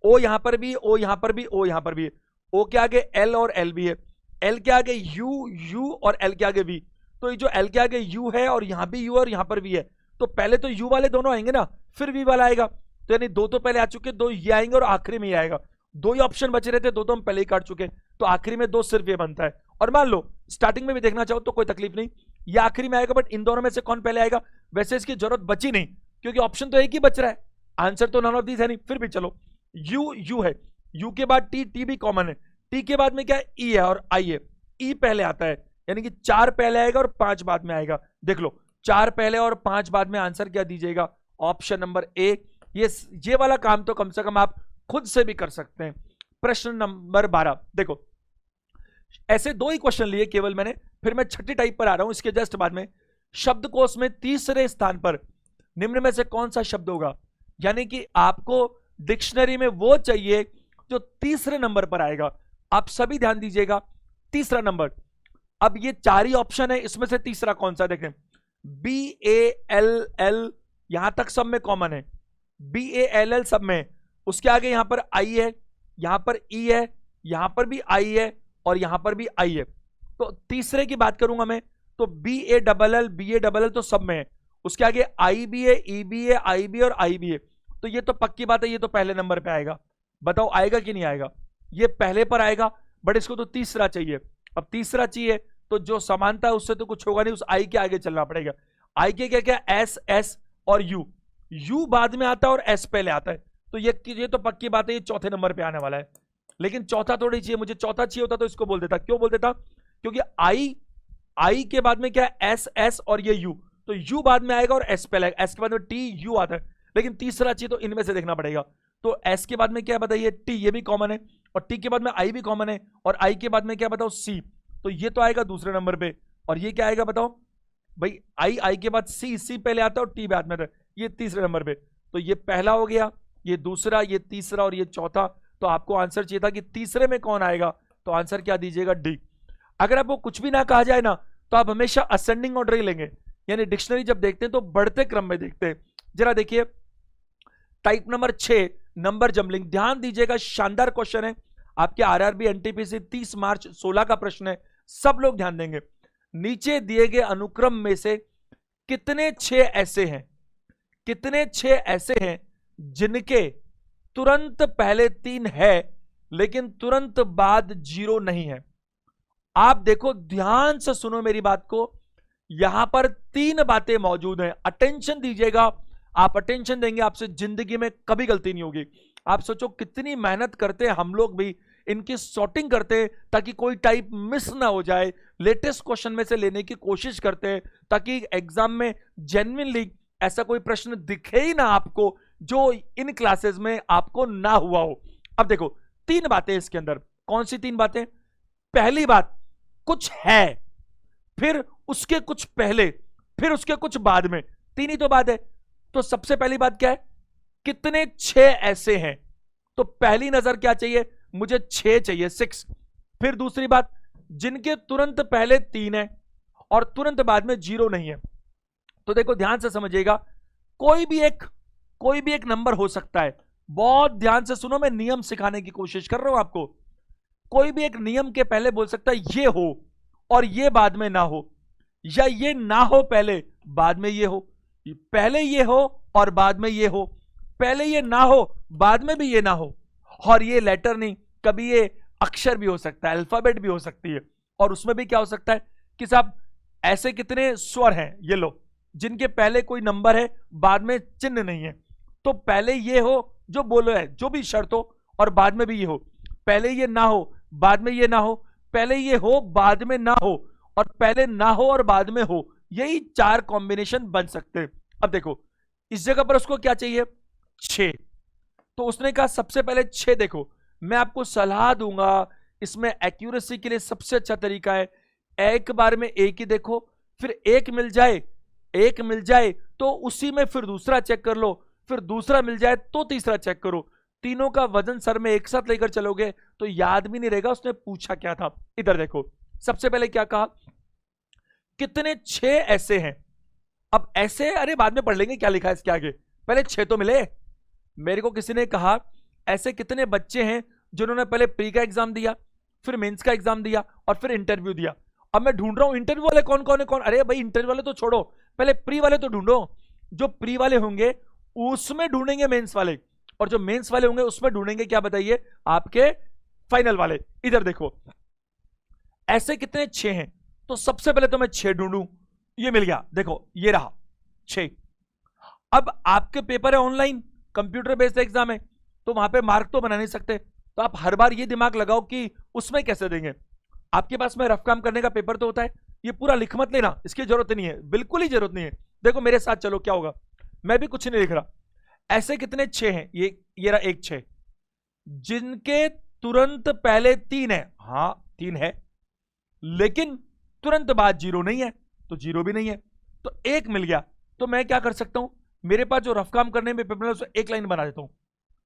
ओ यहां पर भी, ओ यहां पर भी, ओ यहां पर भी है, ओ के आगे एल और एल भी है, एल के आगे यू, यू और एल के आगे वी। तो ये जो एल के आगे यू है और यहां भी यू और यहां पर भी है, तो पहले तो यू वाले दोनों आएंगे ना, फिर वी वाला आएगा। तो यानी 2 तो पहले आ चुके, 2 ये आएंगे और आखिरी में ये आएगा। 2 ही ऑप्शन बचे रहते, 2 तो हम पहले ही काट चुके, तो आखिरी में 2 सिर्फ ये बनता है। और मान लो स्टार्टिंग में भी देखना चाहो तो कोई तकलीफ नहीं, ये आखिरी में आएगा, बट इन दोनों में से कौन पहले आएगा? वैसे इसकी जरूरत बची नहीं, क्योंकि ऑप्शन तो एक ही बच रहा है, आंसर तो नन ऑफ दीज है नहीं। फिर भी चलो, यू यू है, यू के बाद टी, टी भी कॉमन है, टी के बाद में क्या है? ई है और आई है। ई पहले आता है, यानी कि 4 पहले आएगा और 5 बाद में आएगा। देख लो 4 पहले और 5 बाद में, आंसर क्या दीजिएगा? Option number A. ये वाला काम तो कम से कम आप खुद से भी कर सकते हैं। प्रश्न नंबर 12 देखो, ऐसे 2 ही क्वेश्चन लिए केवल मैंने, फिर मैं छठी टाइप पर आ रहा हूं इसके जस्ट बाद में। शब्दकोश में तीसरे स्थान पर निम्न में से कौन सा शब्द होगा? यानी कि आपको डिक्शनरी में वो चाहिए जो तीसरे नंबर पर आएगा। आप सभी ध्यान दीजिएगा, तीसरा नंबर। अब ये चार ही ऑप्शन है, इसमें से तीसरा कौन सा? देखें, BALL यहां तक सब में कॉमन है, BALL सब में। उसके आगे यहां पर आई है, यहां पर ई है, यहां पर भी आई है और यहां पर भी आई है। तो तीसरे की बात करूंगा मैं तो BALL तो सब में है। उसके आगे आई भी है, ई भी है, आई भी है और आई भी है। तो ये तो पक्की बात है, ये तो पहले नंबर पे आएगा। बताओ आएगा कि नहीं आएगा? ये पहले पर आएगा, बट इसको तो तीसरा चाहिए। अब तीसरा चाहिए तो जो समानता है उससे तो कुछ होगा नहीं, उस आई के आगे चलना पड़ेगा। आई के क्या क्या? एस और यू बाद में आता है और एस पहले आता है। तो ये तो पक्की बात है, ये चौथे नंबर पे आने वाला है। लेकिन चौथा थोड़ी चाहिए, मुझे चौथा चाहिए होता तो इसको बोल देता। क्यों बोल देता? क्योंकि आई के बाद में क्या है? एस और ये यू, तो यू बाद में आएगा और एस पहले आएगा, एस के बाद में टी यू आता है। लेकिन तीसरा चाहिए तो इनमें से देखना पड़ेगा। तो एस के बाद में क्या बताइए? टी, ये भी कॉमन है, और टी के बाद में आई भी कॉमन है, और आई के बाद में क्या बताओ? सी। तो ये तो आएगा दूसरे नंबर पे, और ये क्या आएगा बताओ भाई? आई के बाद सी पहले आता है और टी बाद में आता है, ये तीसरे नंबर पे। तो ये पहला हो गया, ये दूसरा, ये तीसरा और ये चौथा। तो आपको आंसर चाहिए था कि तीसरे में कौन आएगा, तो आंसर क्या दीजिएगा? डी। अगर आपको कुछ भी ना कहा जाए ना, तो आप हमेशा असेंडिंग ऑर्डर ही लेंगे, यानी डिक्शनरी जब देखते हैं तो बढ़ते क्रम में देखते हैं। जरा देखिए टाइप नंबर 6, नंबर जम्बलिंग। ध्यान दीजिएगा, शानदार क्वेश्चन है, आपके आरआरबी एनटीपीसी 30 मार्च 16 का प्रश्न है, सब लोग ध्यान देंगे। नीचे दिए गए अनुक्रम में से कितने 6 ऐसे हैं, कितने 6 ऐसे हैं जिनके तुरंत पहले 3 है लेकिन तुरंत बाद 0 नहीं है? आप देखो, ध्यान से सुनो मेरी बात को, यहां पर 3 बातें मौजूद हैं। अटेंशन दीजिएगा, आप अटेंशन देंगे, आपसे जिंदगी में कभी गलती नहीं होगी। आप सोचो कितनी मेहनत करते हैं हम लोग भी, इनकी सॉर्टिंग करते हैं ताकि कोई टाइप मिस ना हो जाए, लेटेस्ट क्वेश्चन में से लेने की कोशिश करते हैं ताकि एग्जाम में जेन्युइनली ऐसा कोई प्रश्न दिखे ही ना आपको जो इन क्लासेस में आपको ना हुआ हो। अब देखो 3 बातें इसके अंदर। कौन सी 3 बातें? पहली बात, कुछ है, फिर उसके कुछ पहले, फिर उसके कुछ बाद में, 3 ही तो बात है। तो सबसे पहली बात क्या है? कितने 6 ऐसे हैं? तो पहली नजर क्या चाहिए? मुझे 6 चाहिए, 6। फिर दूसरी बात, जिनके तुरंत पहले 3 है और तुरंत बाद में 0 नहीं है। तो देखो ध्यान से समझिएगा, कोई भी एक नंबर हो सकता है। बहुत ध्यान से सुनो, मैं नियम सिखाने की कोशिश कर रहा हूं आपको। कोई भी एक नियम के पहले बोल सकता है ये हो और ये बाद में ना हो, या ये ना हो पहले बाद में ये हो, पहले ये हो और बाद में ये हो, पहले ये ना हो बाद में भी ये ना हो। और ये लेटर नहीं, कभी ये अक्षर भी हो सकता है, अल्फाबेट भी हो सकती है। और उसमें भी क्या हो सकता है कि साहब ऐसे कितने स्वर हैं, ये लो, जिनके पहले कोई नंबर है बाद में चिन्ह नहीं है। तो पहले ये हो जो बोलो है, जो भी शर्त हो, और बाद में भी ये हो। पहले ये ना हो बाद में ये ना हो, पहले ये हो बाद में ना हो, और पहले ना हो और बाद में हो। यही 4 कॉम्बिनेशन बन सकते हैं। अब देखो इस जगह पर उसको क्या चाहिए? 6। तो उसने कहा सबसे पहले 6। देखो मैं आपको सलाह दूंगा, इसमें एक्यूरेसी के लिए सबसे अच्छा तरीका है एक बार में एक ही देखो, फिर एक मिल जाए तो उसी में फिर दूसरा चेक कर लो, फिर दूसरा मिल जाए तो तीसरा चेक करो। तीनों का वजन सर में एक साथ लेकर चलोगे तो याद भी नहीं रहेगा उसने पूछा क्या था। इधर देखो, सबसे पहले क्या कहा? कितने 6 ऐसे हैं। अब ऐसे अरे बाद में पढ़ लेंगे क्या लिखा है इसके आगे, पहले 6 तो मिले। मेरे को किसी ने कहा ऐसे कितने बच्चे हैं जिन्होंने पहले प्री का एग्जाम दिया, फिर मेंस का एग्जाम दिया और फिर इंटरव्यू दिया। अब मैं ढूंढ रहा हूं इंटरव्यू वाले कौन कौन है कौन। अरे भाई इंटरव्यू वाले तो छोड़ो, पहले प्री वाले तो ढूंढो। जो प्री वाले होंगे उसमें ढूंढेंगे मेंस वाले, और जो मेंस वाले होंगे उसमें ढूंढेंगे क्या बताइए? आपके फाइनल वाले। इधर देखो ऐसे कितने 6 हैं। तो सबसे पहले तो मैं 6 ढूंढूं, ये मिल गया, देखो ये रहा 6। अब आपके पेपर है ऑनलाइन, कंप्यूटर बेस्ड एग्जाम है, तो वहां पे मार्क तो बना नहीं सकते, तो आप हर बार ये दिमाग लगाओ कि उसमें कैसे देंगे। आपके पास में रफ काम करने का पेपर तो होता है, ये पूरा लिख मत लेना, इसकी जरूरत नहीं है, बिल्कुल ही जरूरत नहीं है। देखो मेरे साथ चलो क्या होगा, मैं भी कुछ नहीं लिख रहा। ऐसे कितने 6 हैं? ये रहा एक 6, जिनके तुरंत पहले 3 है। हाँ 3 है, लेकिन तुरंत बाद 0 नहीं है, तो 0 भी नहीं है। तो 1 मिल गया। तो मैं क्या कर सकता हूं, मेरे पास जो रफ काम करने में पेपर में उसमें एक लाइन बना देता हूं,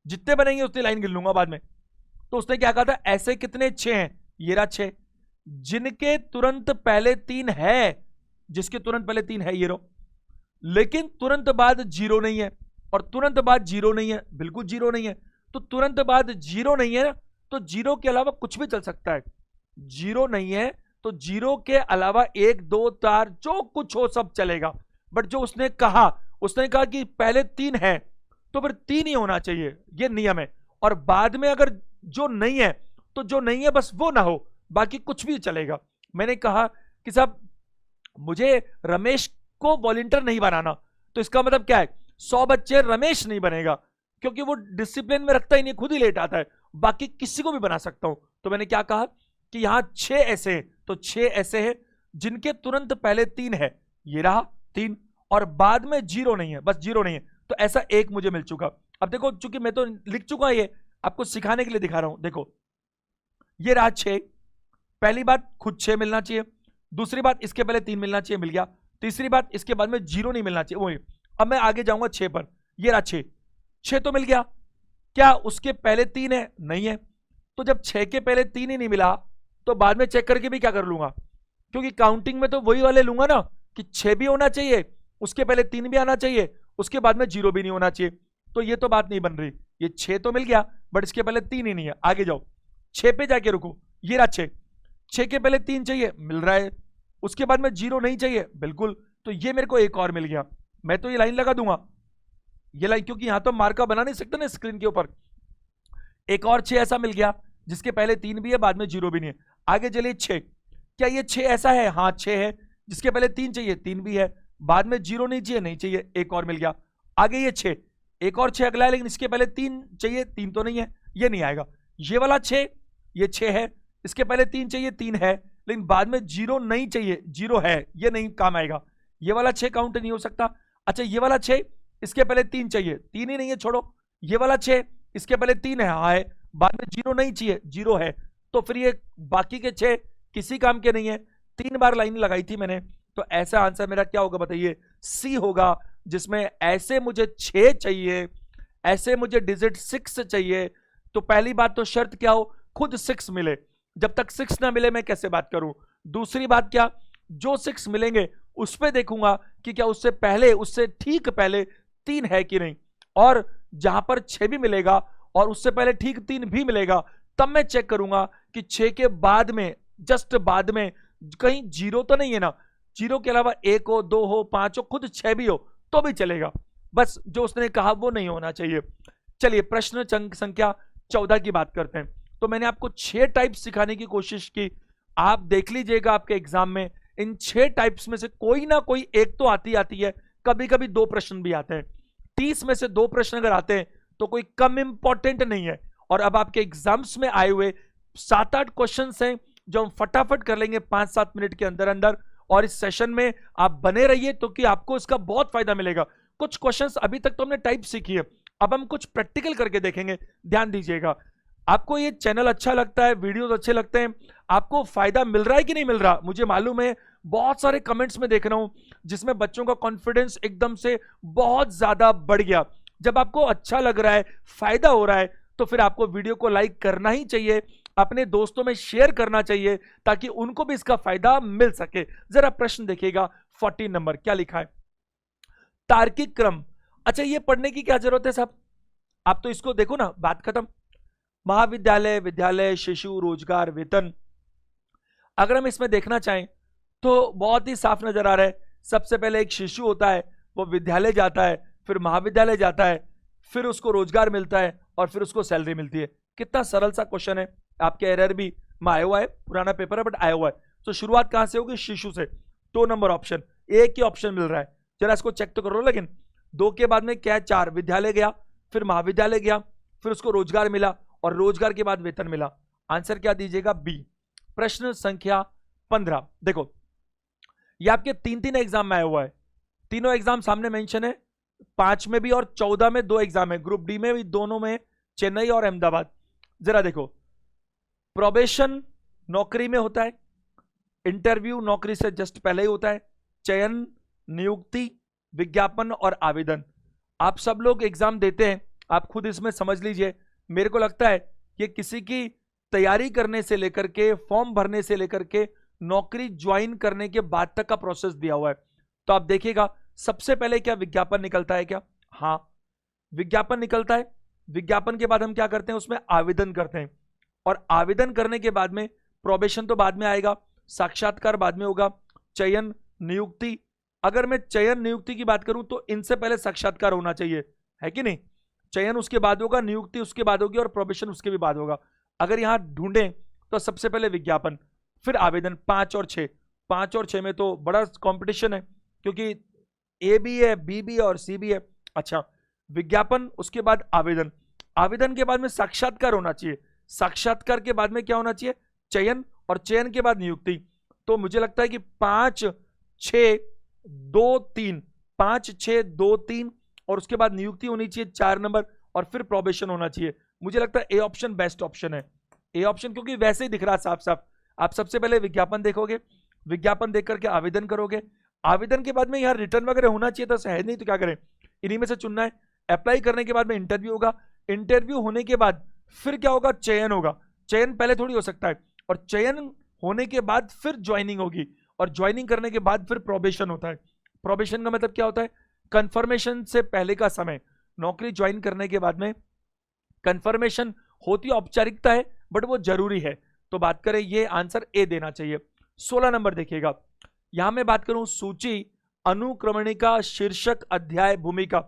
जितने बनेंगे उतनी लाइन गिन लूंगा बाद में। तो उसने क्या कहा था, ऐसे कितने 6 हैं, ये रहा 6, जिनके तुरंत पहले 3 है, जिसके तुरंत पहले 3 है ये रो, लेकिन तुरंत बाद 0 नहीं है, और तुरंत बाद 0 नहीं है, बिल्कुल 0 नहीं है। तो तुरंत बाद 0 नहीं है ना, तो 0 के अलावा कुछ भी चल सकता है। 0 नहीं है तो 0 के अलावा 1 2 4 जो कुछ हो सब चलेगा। बट जो उसने कहा कि पहले 3 है तो फिर 3 ही होना चाहिए, ये नियम है। और बाद में अगर जो नहीं है तो जो नहीं है बस वो ना हो, बाकी कुछ भी चलेगा। मैंने कहा कि साहब मुझे रमेश को वॉलंटियर नहीं बनाना, तो इसका मतलब क्या है, 100 बच्चे रमेश नहीं बनेगा, क्योंकि वो डिसिप्लिन में रखता ही नहीं, खुद ही लेट आता है, बाकी किसी को भी बना सकता हूं। तो मैंने क्या कहा कि यहां 6 ऐसे हैं, तो 6 ऐसे हैं जिनके तुरंत पहले 3 है, ये रहा 3, और बाद में 0 नहीं है, बस 0 नहीं है, तो ऐसा एक मुझे मिल चुका। अब देखो चूंकि मैं तो लिख चुका, ये आपको सिखाने के लिए दिखा रहा हूं। देखो ये रहा 6, पहली बात खुद 6 मिलना चाहिए, दूसरी बात इसके पहले 3 मिलना चाहिए, मिल गया, तीसरी बात इसके बाद में 0 नहीं मिलना चाहिए, वही। अब मैं आगे जाऊंगा 6 पर, ये रहा 6 तो मिल गया, क्या उसके पहले 3 है, नहीं है। तो जब 6 के पहले 3 ही नहीं मिला तो बाद में चेक करके भी क्या कर लूंगा, क्योंकि काउंटिंग में तो वही वाले लूंगा ना कि 6 भी होना चाहिए, उसके पहले 3 भी आना चाहिए, उसके बाद में 0 भी नहीं होना चाहिए। तो ये तो बात नहीं बन रही, ये 6 तो मिल गया बट इसके पहले 3 ही नहीं है। आगे जाओ 6 पे जाके रुको, ये रहा 6 के पहले 3 चाहिए, मिल रहा है, उसके बाद में 0 नहीं चाहिए, बिल्कुल, तो ये मेरे को एक और मिल गया। मैं तो ये लाइन लगा दूंगा, ये लाइन, क्योंकि यहां तो मार्का बना नहीं सकते ना स्क्रीन के ऊपर। एक और 6 ऐसा मिल गया जिसके पहले 3 भी है, बाद में 0 भी नहीं है। आगे चलिए 6, क्या ये 6 ऐसा है, हाँ 6 है, जिसके पहले 3 चाहिए, 3 भी है, बाद में 0 नहीं चाहिए, नहीं चाहिए, एक और मिल गया। आगे ये 6, एक और 6 अगला है, लेकिन इसके पहले 3 चाहिए, 3 तो नहीं है, ये नहीं आएगा। ये वाला 6, ये 6 है, इसके पहले 3 चाहिए, 3 है, लेकिन बाद में 0 नहीं चाहिए, 0 है, ये नहीं काम आएगा। ये वाला 6 काउंट नहीं हो सकता। अच्छा ये वाला 6, इसके पहले 3 चाहिए, 3 ही नहीं है, छोड़ो। ये वाला 6, इसके पहले 3 है, हाँ है, बाद में 0 नहीं चाहिए, 0 है, तो फिर ये बाकी के 6 किसी काम के नहीं है। 3 बार लाइन लगाई थी मैंने, तो ऐसा आंसर मेरा क्या होगा बताइए, सी होगा, जिसमें ऐसे मुझे 6 चाहिए, ऐसे मुझे डिजिट 6 चाहिए। तो पहली बात तो शर्त क्या हो, खुद 6 मिले, जब तक 6 ना मिले मैं कैसे बात करूं। दूसरी बात क्या, जो 6 मिलेंगे उस पर देखूंगा कि क्या उससे पहले, उससे ठीक पहले 3 है कि नहीं, और जहां पर 6 भी मिलेगा और उससे पहले ठीक 3 भी मिलेगा, तब मैं चेक करूंगा कि 6 के बाद में, जस्ट बाद में कहीं 0 तो नहीं है ना, 0 के अलावा 1 हो, 2 हो, 5 हो, खुद 6 भी हो तो भी चलेगा, बस जो उसने कहा वो नहीं होना चाहिए। चलिए प्रश्न संख्या 14 की बात करते हैं। तो मैंने आपको 6 टाइप सिखाने की कोशिश की, आप देख लीजिएगा आपके एग्जाम में इन 6 टाइप्स में से कोई ना कोई एक तो आती है, कभी कभी 2 प्रश्न भी आते हैं। 30 में से 2 प्रश्न अगर आते हैं तो कोई कम इंपॉर्टेंट नहीं है। और अब आपके एग्जाम्स में आए हुए 7-8 क्वेश्चन हैं जो हम फटाफट कर लेंगे 5-7 मिनट के अंदर अंदर, और इस सेशन में आप बने रहिए तो कि आपको इसका बहुत फायदा मिलेगा। कुछ क्वेश्चंस अभी तक तो हमने टाइप सीखी है, अब हम कुछ प्रैक्टिकल करके देखेंगे, ध्यान दीजिएगा। आपको ये चैनल अच्छा लगता है, वीडियोस अच्छे लगते हैं, आपको फायदा मिल रहा है कि नहीं मिल रहा, मुझे मालूम है। बहुत सारे कमेंट्स में देख रहा हूं जिसमें बच्चों का कॉन्फिडेंस एकदम से बहुत ज्यादा बढ़ गया। जब आपको अच्छा लग रहा है, फायदा हो रहा है, तो फिर आपको वीडियो को लाइक करना ही चाहिए, अपने दोस्तों में शेयर करना चाहिए, ताकि उनको भी इसका फायदा मिल सके। जरा प्रश्न देखिएगा 14 नंबर, क्या लिखा है, तार्किक क्रम। अच्छा ये पढ़ने की क्या जरूरत है साहब, आप तो इसको देखो ना, बात खत्म। महाविद्यालय, विद्यालय, शिशु, रोजगार, वेतन, अगर हम इसमें देखना चाहें तो बहुत ही साफ नजर आ रहा है। सबसे पहले एक शिशु होता है, वो विद्यालय जाता है, फिर महाविद्यालय जाता है, फिर उसको रोजगार मिलता है और फिर उसको सैलरी मिलती है। कितना सरल सा क्वेश्चन है, आपके एरर भी में आया हुआ है, पुराना पेपर है बट आया हुआ है। तो शुरुआत कहां से होगी, शिशु से। 2 नंबर ऑप्शन, एक ही ऑप्शन मिल रहा है, जरा इसको चेक तो करो। लेकिन 2 के बाद में क्या है, 4, विद्यालय गया, फिर महाविद्यालय गया, फिर उसको रोजगार मिला और रोजगार के बाद वेतन मिला। आंसर क्या दीजिएगा, बी। प्रश्न संख्या 15 देखो, ये आपके 3 एग्जाम में आया हुआ है, तीनों एग्जाम सामने मेंशन है, 5 में भी और 14 में 2 एग्जाम है, ग्रुप डी में भी, दोनों में, चेन्नई और अहमदाबाद। जरा देखो, प्रोबेशन नौकरी में होता है, इंटरव्यू नौकरी से जस्ट पहले ही होता है, चयन नियुक्ति, विज्ञापन और आवेदन। आप सब लोग एग्जाम देते हैं, आप खुद इसमें समझ लीजिए। मेरे को लगता है कि किसी की तैयारी करने से लेकर के, फॉर्म भरने से लेकर के, नौकरी ज्वाइन करने के बाद तक का प्रोसेस दिया हुआ है। तो आप देखिएगा, सबसे पहले क्या विज्ञापन निकलता है क्या? हाँ, विज्ञापन निकलता है। विज्ञापन के बाद हम क्या करते हैं, उसमें आवेदन करते हैं, और आवेदन करने के बाद में प्रोबेशन तो बाद में आएगा, साक्षात्कार बाद में होगा, चयन, नियुक्ति। अगर मैं चयन नियुक्ति की बात करूं तो इनसे पहले साक्षात्कार होना चाहिए, है कि नहीं? चयन उसके बाद होगा, नियुक्ति उसके बाद होगी, और प्रोबेशन उसके भी बाद होगा। अगर यहां ढूंढें तो सबसे पहले विज्ञापन, फिर आवेदन। 5 और 6, 5 और 6 में तो बड़ा कंपटीशन है, क्योंकि ए भी है, बी भी है और सी भी है। अच्छा, विज्ञापन, उसके बाद आवेदन, आवेदन के बाद में साक्षात्कार होना चाहिए, साक्षात्कार के बाद में क्या होना चाहिए? चयन, और चयन के बाद नियुक्ति। तो मुझे लगता है कि 5, 6, 2, 3, 5, 6, 2, 3, और उसके बाद नियुक्ति होनी चाहिए 4 नंबर, और फिर प्रोबेशन होना चाहिए। मुझे लगता है ए ऑप्शन बेस्ट ऑप्शन है, ए ऑप्शन, क्योंकि वैसे ही दिख रहा है साफ साफ। आप सबसे पहले विज्ञापन देखोगे, विज्ञापन देख करके आवेदन करोगे, आवेदन के बाद में यार रिटर्न वगैरह होना चाहिए, तो है नहीं तो क्या करें, इन्हीं में से चुनना है। अप्लाई करने के बाद में इंटरव्यू होगा, इंटरव्यू होने के बाद फिर क्या होगा? चयन होगा। चयन पहले थोड़ी हो सकता है, और चयन होने के बाद फिर ज्वाइनिंग होगी, और ज्वाइनिंग करने के बाद फिर प्रोबेशन होता है। प्रोबेशन का मतलब क्या होता है? कंफर्मेशन से पहले का समय। नौकरी ज्वाइन करने के बाद में कंफर्मेशन होती औपचारिकता है, बट वो जरूरी है। तो बात करें, ये आंसर ए देना चाहिए। 16 नंबर देखिएगा, यहां मैं बात करूं सूची, अनुक्रमणिका, शीर्षक, अध्याय, भूमिका।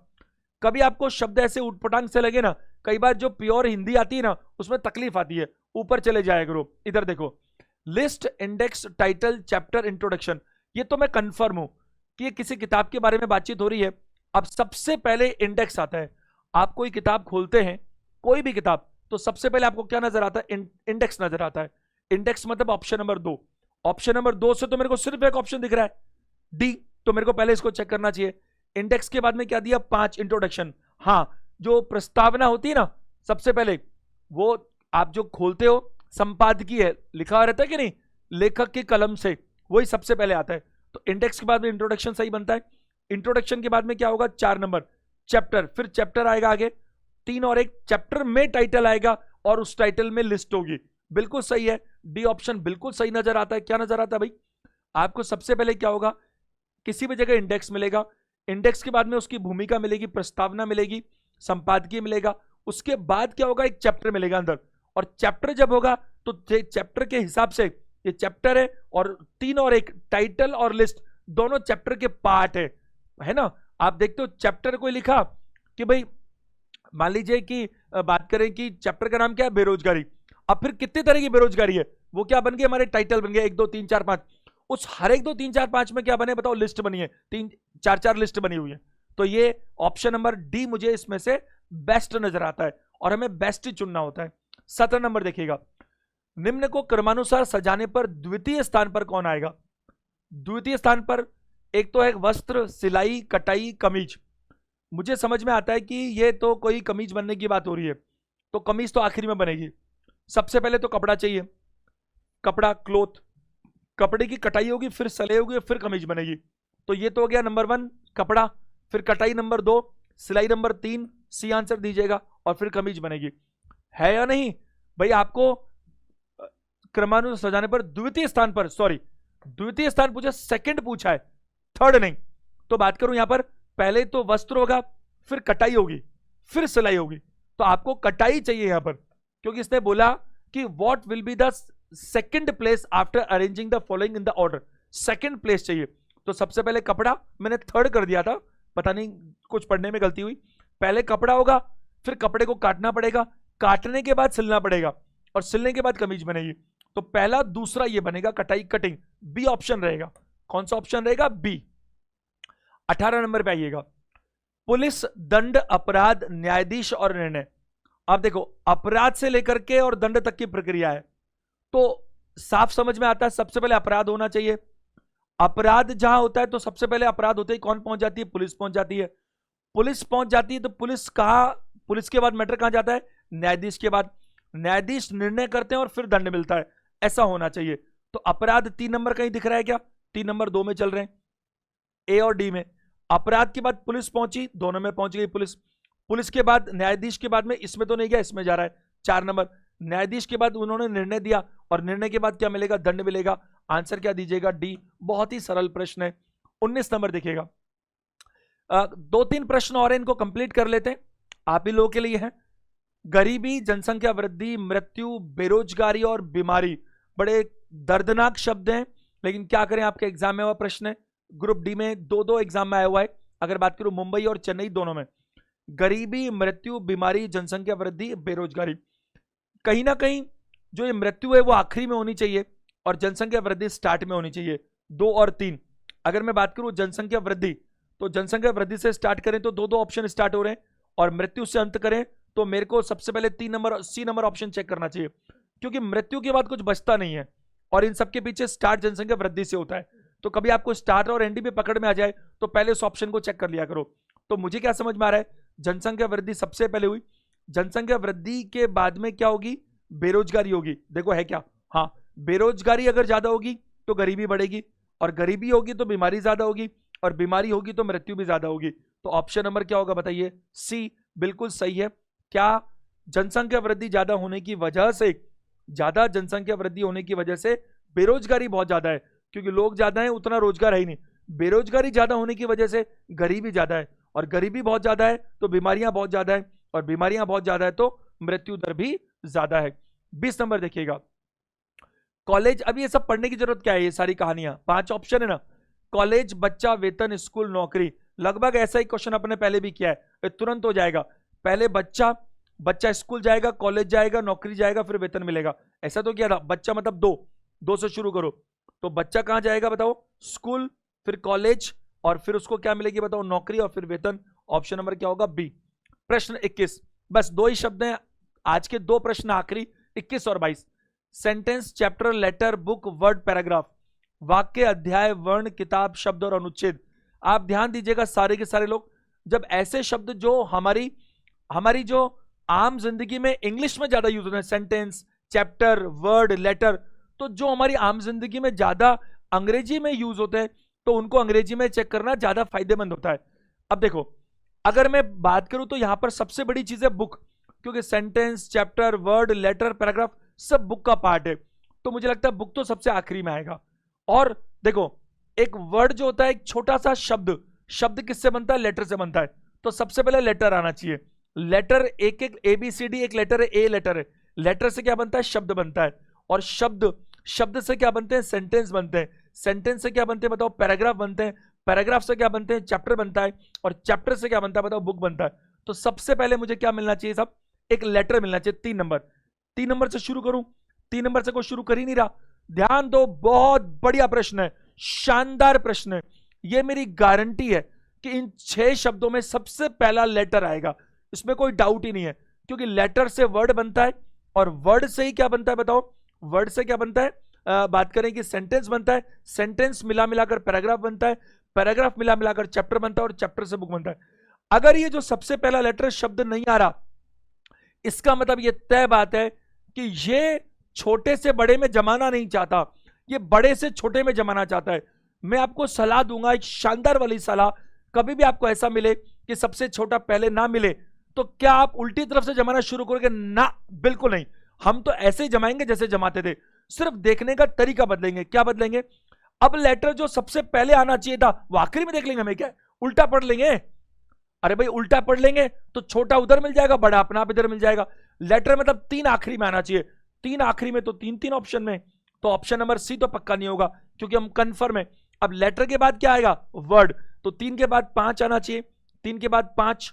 कभी आपको शब्द ऐसे उटपटांग से लगे ना, कई बार जो प्योर हिंदी आती है ना, उसमें तकलीफ आती है। ऊपर चले जाया करो, इधर देखो, list, index, title, chapter, introduction. ये तो मैं कंफर्म हूं कि ये किसी किताब के बारे में बातचीत हो रही है। अब सबसे पहले इंडेक्स आता है। आप कोई किताब खोलते हैं, कोई भी किताब, तो सबसे पहले आपको क्या नजर आता है? इंडेक्स नजर आता है। इंडेक्स मतलब ऑप्शन नंबर 2। ऑप्शन नंबर 2 से तो मेरे को सिर्फ एक ऑप्शन दिख रहा है, डी, तो मेरे को पहले इसको चेक करना चाहिए। इंडेक्स के बाद में क्या दिया? 5, इंट्रोडक्शन। हाँ, जो प्रस्तावना होती है ना, सबसे पहले वो आप जो खोलते हो, संपादकीय है, लिखा हुआ रहता है कि नहीं, लेखक की कलम से, वही सबसे पहले आता है। तो इंडेक्स के बाद में इंट्रोडक्शन सही बनता है। इंट्रोडक्शन के बाद में क्या होगा? 4 नंबर, चैप्टर, फिर चैप्टर आएगा आगे, 3 और 1, चैप्टर में टाइटल आएगा, और उस टाइटल में लिस्ट होगी। बिल्कुल सही है, डी ऑप्शन बिल्कुल सही नजर आता है। क्या नजर आता है भाई? आपको सबसे पहले क्या होगा? किसी भी जगह इंडेक्स मिलेगा, इंडेक्स के बाद में उसकी भूमिका मिलेगी, प्रस्तावना मिलेगी, संपादकीय मिलेगा, उसके बाद क्या होगा? एक चैप्टर मिलेगा अंदर, और चैप्टर जब होगा तो चैप्टर के हिसाब से, ये चैप्टर है, और 3 और 1, टाइटल और लिस्ट, दोनों चैप्टर के पार्ट है ना। आप देखते हो चैप्टर कोई लिखा कि भाई, मान लीजिए कि बात करें कि चैप्टर का नाम क्या है? बेरोजगारी। अब फिर कितने तरह की बेरोजगारी है, वो क्या बन गए? हमारे टाइटल बन गए, 1, 2, 3, 4, 5। उस हर 1, 2, 3, 4, 5 में क्या बने बताओ? लिस्ट बनी है, 3, 4, 4 लिस्ट बनी हुई है। तो ये ऑप्शन नंबर डी मुझे इसमें से बेस्ट नजर आता है, और हमें बेस्ट ही चुनना होता है। 17 नंबर देखिएगा, निम्न को क्रमानुसार सजाने पर द्वितीय स्थान पर कौन आएगा? द्वितीय स्थान पर एक तो है वस्त्र, सिलाई, कटाई, कमीज। मुझे समझ में आता है कि ये तो कोई कमीज बनने की बात हो रही है, तो कमीज तो आखिरी में बनेगी। सबसे पहले तो कपड़ा चाहिए, कपड़ा, क्लोथ, कपड़े की कटाई होगी, फिर सिलाई होगी, फिर कमीज बनेगी। तो ये तो हो गया नंबर 1 कपड़ा, फिर कटाई नंबर 2, सिलाई नंबर 3, सी आंसर दीजिएगा, और फिर कमीज बनेगी। है या नहीं भाई? आपको क्रमानुसार सजाने पर द्वितीय स्थान पर, सॉरी द्वितीय स्थान पूछा, सेकंड पूछा है, थर्ड नहीं। तो बात करूं यहां पर, पहले तो वस्त्र होगा, फिर कटाई होगी, फिर सिलाई होगी। तो आपको कटाई चाहिए यहां पर, क्योंकि इसने बोला कि what will be the second place after arranging the following in the order. Second place चाहिए, तो सबसे पहले कपड़ा, मैंने थर्ड कर दिया था, पता नहीं कुछ पढ़ने में गलती हुई। पहले कपड़ा होगा, फिर कपड़े को काटना पड़ेगा, काटने के बाद सिलना पड़ेगा, और सिलने के बाद कमीज बनेगी। तो पहला दूसरा ये बनेगा, कटाई, कटिंग, बी ऑप्शन रहेगा। कौन सा ऑप्शन रहेगा? बी। 18 नंबर पे आइएगा, पुलिस, दंड, अपराध, न्यायाधीश और निर्णय। आप देखो, अपराध से लेकर के और दंड तक की प्रक्रिया है, तो साफ समझ में आता है सबसे पहले अपराध होना चाहिए। अपराध जहां होता है तो सबसे पहले अपराध होते ही कौन पहुंच जाती है? पुलिस पहुंच जाती है। पुलिस पहुंच जाती है तो पुलिस कहां, पुलिस के बाद मैटर कहां जाता है? न्यायाधीश के बाद। न्यायाधीश निर्णय करते हैं और फिर दंड मिलता है, ऐसा होना चाहिए। तो अपराध 3 नंबर कहीं दिख रहा है क्या? 3 नंबर 2 में चल रहे हैं। ए और डी में। अपराध के बाद पुलिस पहुंची, दोनों में पहुंच गई पुलिस। पुलिस के बाद न्यायाधीश के बाद में, इसमें तो नहीं गया, इसमें जा रहा है 4 नंबर। न्यायाधीश के बाद उन्होंने निर्णय दिया, और निर्णय के बाद क्या मिलेगा? दंड मिलेगा। आंसर क्या दीजिएगा? डी। बहुत ही सरल प्रश्न है। 19 नंबर देखिएगा। 2-3 प्रश्न और इनको कंप्लीट कर लेते हैं, आप ही लोगों के लिए है। गरीबी, जनसंख्या वृद्धि, मृत्यु, बेरोजगारी और बीमारी बड़े दर्दनाक शब्द हैं, लेकिन क्या करें, आपके एग्जाम में हुआ प्रश्न है। ग्रुप डी में 2-2 एग्जाम में आया हुआ है। अगर बात करूं मुंबई और चेन्नई दोनों में, गरीबी, मृत्यु, बीमारी, जनसंख्या वृद्धि, बेरोजगारी, कहीं ना कहीं जो ये मृत्यु है वो आखिरी में होनी चाहिए और जनसंख्या वृद्धि स्टार्ट में होनी चाहिए। 2 और 3। अगर मैं बात करूं जनसंख्या वृद्धि, तो जनसंख्या वृद्धि से स्टार्ट करें तो 2-2 ऑप्शन स्टार्ट हो रहे हैं, और मृत्यु से अंत करें तो मेरे को सबसे पहले 3 number C number option check करना चाहिए, क्योंकि मृत्यु के बाद कुछ बचता नहीं है और इन सबके पीछे स्टार्ट जनसंख्या वृद्धि से होता है। तो कभी आपको स्टार्ट और एंडी पे पकड़ में आ जाए तो पहले उस ऑप्शन को चेक कर लिया करो। तो मुझे क्या समझ में आ रहा है, जनसंख्या वृद्धि सबसे पहले हुई, जनसंख्या वृद्धि के बाद में क्या होगी? बेरोजगारी होगी। देखो है क्या? हाँ, बेरोजगारी अगर ज्यादा होगी तो गरीबी बढ़ेगी, और गरीबी होगी तो बीमारी ज्यादा होगी, और बीमारी होगी तो मृत्यु भी ज्यादा होगी। तो ऑप्शन नंबर क्या होगा बताइए? सी बिल्कुल सही है। क्या जनसंख्या वृद्धि ज्यादा होने की वजह से, ज्यादा जनसंख्या वृद्धि होने की वजह से बेरोजगारी बहुत ज्यादा है, क्योंकि लोग ज्यादा हैं उतना रोजगार है ही नहीं। बेरोजगारी ज्यादा होने की वजह से गरीबी ज्यादा है, और गरीबी बहुत ज्यादा है तो बीमारियां बहुत ज्यादा है, और बीमारियां बहुत ज्यादा है तो मृत्यु दर भी ज्यादा है। 20 नंबर देखिएगा। कॉलेज, अब ये सब पढ़ने की जरूरत क्या है? ये सारी कहानियां, 5 ऑप्शन है ना। कॉलेज, बच्चा, वेतन, स्कूल, नौकरी, लगभग ऐसा ही क्वेश्चन अपने पहले भी किया है, तुरंत हो जाएगा। पहले बच्चा स्कूल जाएगा, कॉलेज जाएगा, नौकरी जाएगा, फिर वेतन मिलेगा। ऐसा तो क्या था? बच्चा मतलब 2 से शुरू करो, तो बच्चा कहां जाएगा बताओ? स्कूल, फिर कॉलेज, और फिर उसको क्या मिलेगी बताओ? नौकरी, और फिर वेतन। ऑप्शन नंबर क्या होगा? बी। प्रश्न 21, बस 2 ही शब्द हैं आज के, 2 प्रश्न आखिरी, 21 और 22। Sentence, chapter, letter, book, word, paragraph, वाक्य, अध्याय, वर्ण, किताब, शब्द और अनुच्छेद। आप ध्यान दीजिएगा सारे के सारे लोग, जब ऐसे शब्द जो हमारी जो आम जिंदगी में इंग्लिश में ज्यादा यूज होते हैं, सेंटेंस, चैप्टर, वर्ड, लेटर, तो जो हमारी आम जिंदगी में ज्यादा अंग्रेजी में यूज होते हैं तो उनको अंग्रेजी में चेक करना ज्यादा फायदेमंद होता है। अब देखो, अगर मैं बात करूं तो यहां पर सबसे बड़ी चीज है बुक, क्योंकि sentence, chapter, word, letter, paragraph सब बुक का पार्ट है, तो मुझे लगता है बुक तो सबसे आखिरी में आएगा। और देखो, एक वर्ड जो होता है, एक छोटा सा शब्द किससे बनता है? लेटर से बनता है, तो सबसे पहले लेटर आना चाहिए। लेटर एक ABCD, एक लेटर है, ए लेटर है, लेटर से क्या बनता है? शब्द बनता है, और शब्द से क्या बनते हैं? सेंटेंस बनते हैं, सेंटेंस से क्या बनते हैं बताओ? पैराग्राफ बनते हैं, पैराग्राफ से क्या बनते हैं? चैप्टर बनता है, और चैप्टर से क्या बनता है बताओ? बुक बनता है। तो सबसे पहले मुझे क्या मिलना चाहिए साहब? एक लेटर मिलना चाहिए। 3 नंबर से शुरू करूं? 3 नंबर से कोई शुरू कर ही नहीं रहा। ध्यान दो, बहुत बढ़िया प्रश्न है, शानदार प्रश्न है। यह मेरी गारंटी है कि इन 6 शब्दों में सबसे पहला लेटर आएगा, इसमें कोई डाउट ही नहीं है, क्योंकि लेटर से वर्ड बनता है, और वर्ड से ही क्या बनता है बताओ? वर्ड से क्या बनता है? बात करें कि सेंटेंस बनता है, सेंटेंस मिला मिलाकर पैराग्राफ बनता है, पैराग्राफ मिला मिलाकर चैप्टर बनता है, और चैप्टर से बुक बनता है। अगर ये जो सबसे पहला लेटर शब्द नहीं आ रहा, इसका मतलब ये तय बात है कि ये छोटे से बड़े में जमाना नहीं चाहता, ये बड़े से छोटे में जमाना चाहता है। मैं आपको सलाह दूंगा, एक शानदार वाली सलाह, कभी भी आपको ऐसा मिले कि सबसे छोटा पहले ना मिले, तो क्या आप उल्टी तरफ से जमाना शुरू करोगे? ना, बिल्कुल नहीं। हम तो ऐसे ही जमाएंगे जैसे जमाते थे, सिर्फ देखने का तरीका बदलेंगे। क्या बदलेंगे? अब लेटर जो सबसे पहले आना चाहिए था वो आखिरी में देख लेंगे, हमें क्या उल्टा पढ़ लेंगे? अरे भाई, उल्टा पढ़ लेंगे तो छोटा उधर मिल जाएगा, बड़ा अपना आप इधर मिल जाएगा। लेटर मतलब 3 आखिरी में आना चाहिए, 3 आखिरी में, तो 3 ऑप्शन में, तो ऑप्शन नंबर सी तो पक्का नहीं होगा, क्योंकि हम कंफर्म है। अब लेटर के बाद क्या आएगा? वर्ड, तो 3 के बाद 5 आना चाहिए, 3 के बाद 5,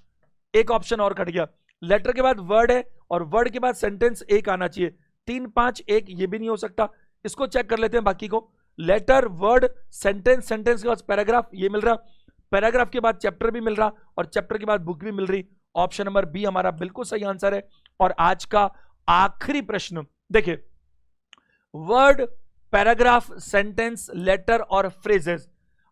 एक ऑप्शन और कट गया। लेटर के बाद वर्ड है, और वर्ड के बाद सेंटेंस 1 आना चाहिए, 3 5 1 ये भी नहीं हो सकता। इसको चेक कर लेते हैं बाकी को। लेटर, वर्ड, सेंटेंस, सेंटेंस के बाद पैराग्राफ, ये मिल रहा, पैराग्राफ के बाद चैप्टर भी मिल रहा, और चैप्टर के बाद बुक भी मिल रही। ऑप्शन नंबर बी हमारा बिल्कुल सही आंसर है। और आज का आखिरी प्रश्न देखिए, वर्ड, पैराग्राफ, सेंटेंस, लेटर और फ्रेजेस।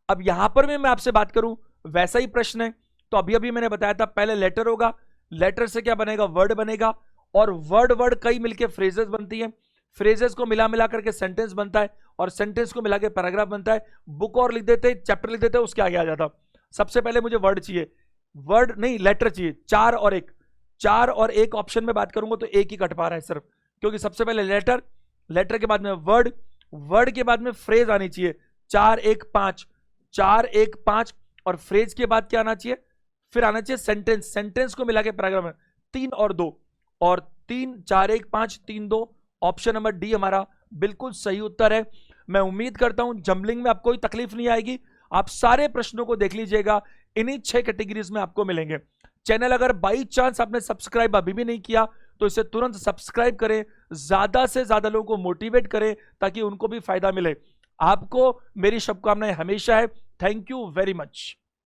अब यहां पर भी मैं आपसे बात करूं, वैसा ही प्रश्न है। तो अभी मैंने बताया था, पहले लेटर होगा, लेटर से क्या बनेगा? वर्ड बनेगा, और वर्ड कई मिलके फ्रेजेस बनती है, फ्रेजेस को मिला मिला करके सेंटेंस बनता है, और सेंटेंस को मिला के पैराग्राफ बनता है। बुक और लिख देते, चैप्टर लिख देते, उसके आगे आ जाता। सबसे पहले मुझे वर्ड चाहिए, वर्ड नहीं लेटर चाहिए, 4 और 1, 4 और 1 ऑप्शन में बात करूंगा तो एक ही कट पा रहा है सिर्फ, क्योंकि सबसे पहले लेटर, लेटर के बाद में वर्ड, वर्ड के बाद में फ्रेज आनी चाहिए। 4 1 5, 4 1 5, और फ्रेज के बाद क्या आना चाहिए, फिर आना चाहिए सेंटेंस, सेंटेंस को मिला के पैराग्राफ में 3 और 2, और 3 4 1 5 3 2, ऑप्शन नंबर डी हमारा बिल्कुल सही उत्तर है। मैं उम्मीद करता हूं जंबलिंग में आपको कोई तकलीफ नहीं आएगी, आप सारे प्रश्नों को देख लीजिएगा, इन्हीं 6 कैटेगरीज में आपको मिलेंगे। चैनल अगर बाई चांस आपने सब्सक्राइब अभी भी नहीं किया तो इसे तुरंत सब्सक्राइब करें, ज्यादा से ज्यादा लोगों को मोटिवेट करें ताकि उनको भी फायदा मिले। आपको मेरी शुभकामनाएं हमेशा है। Thank you very much.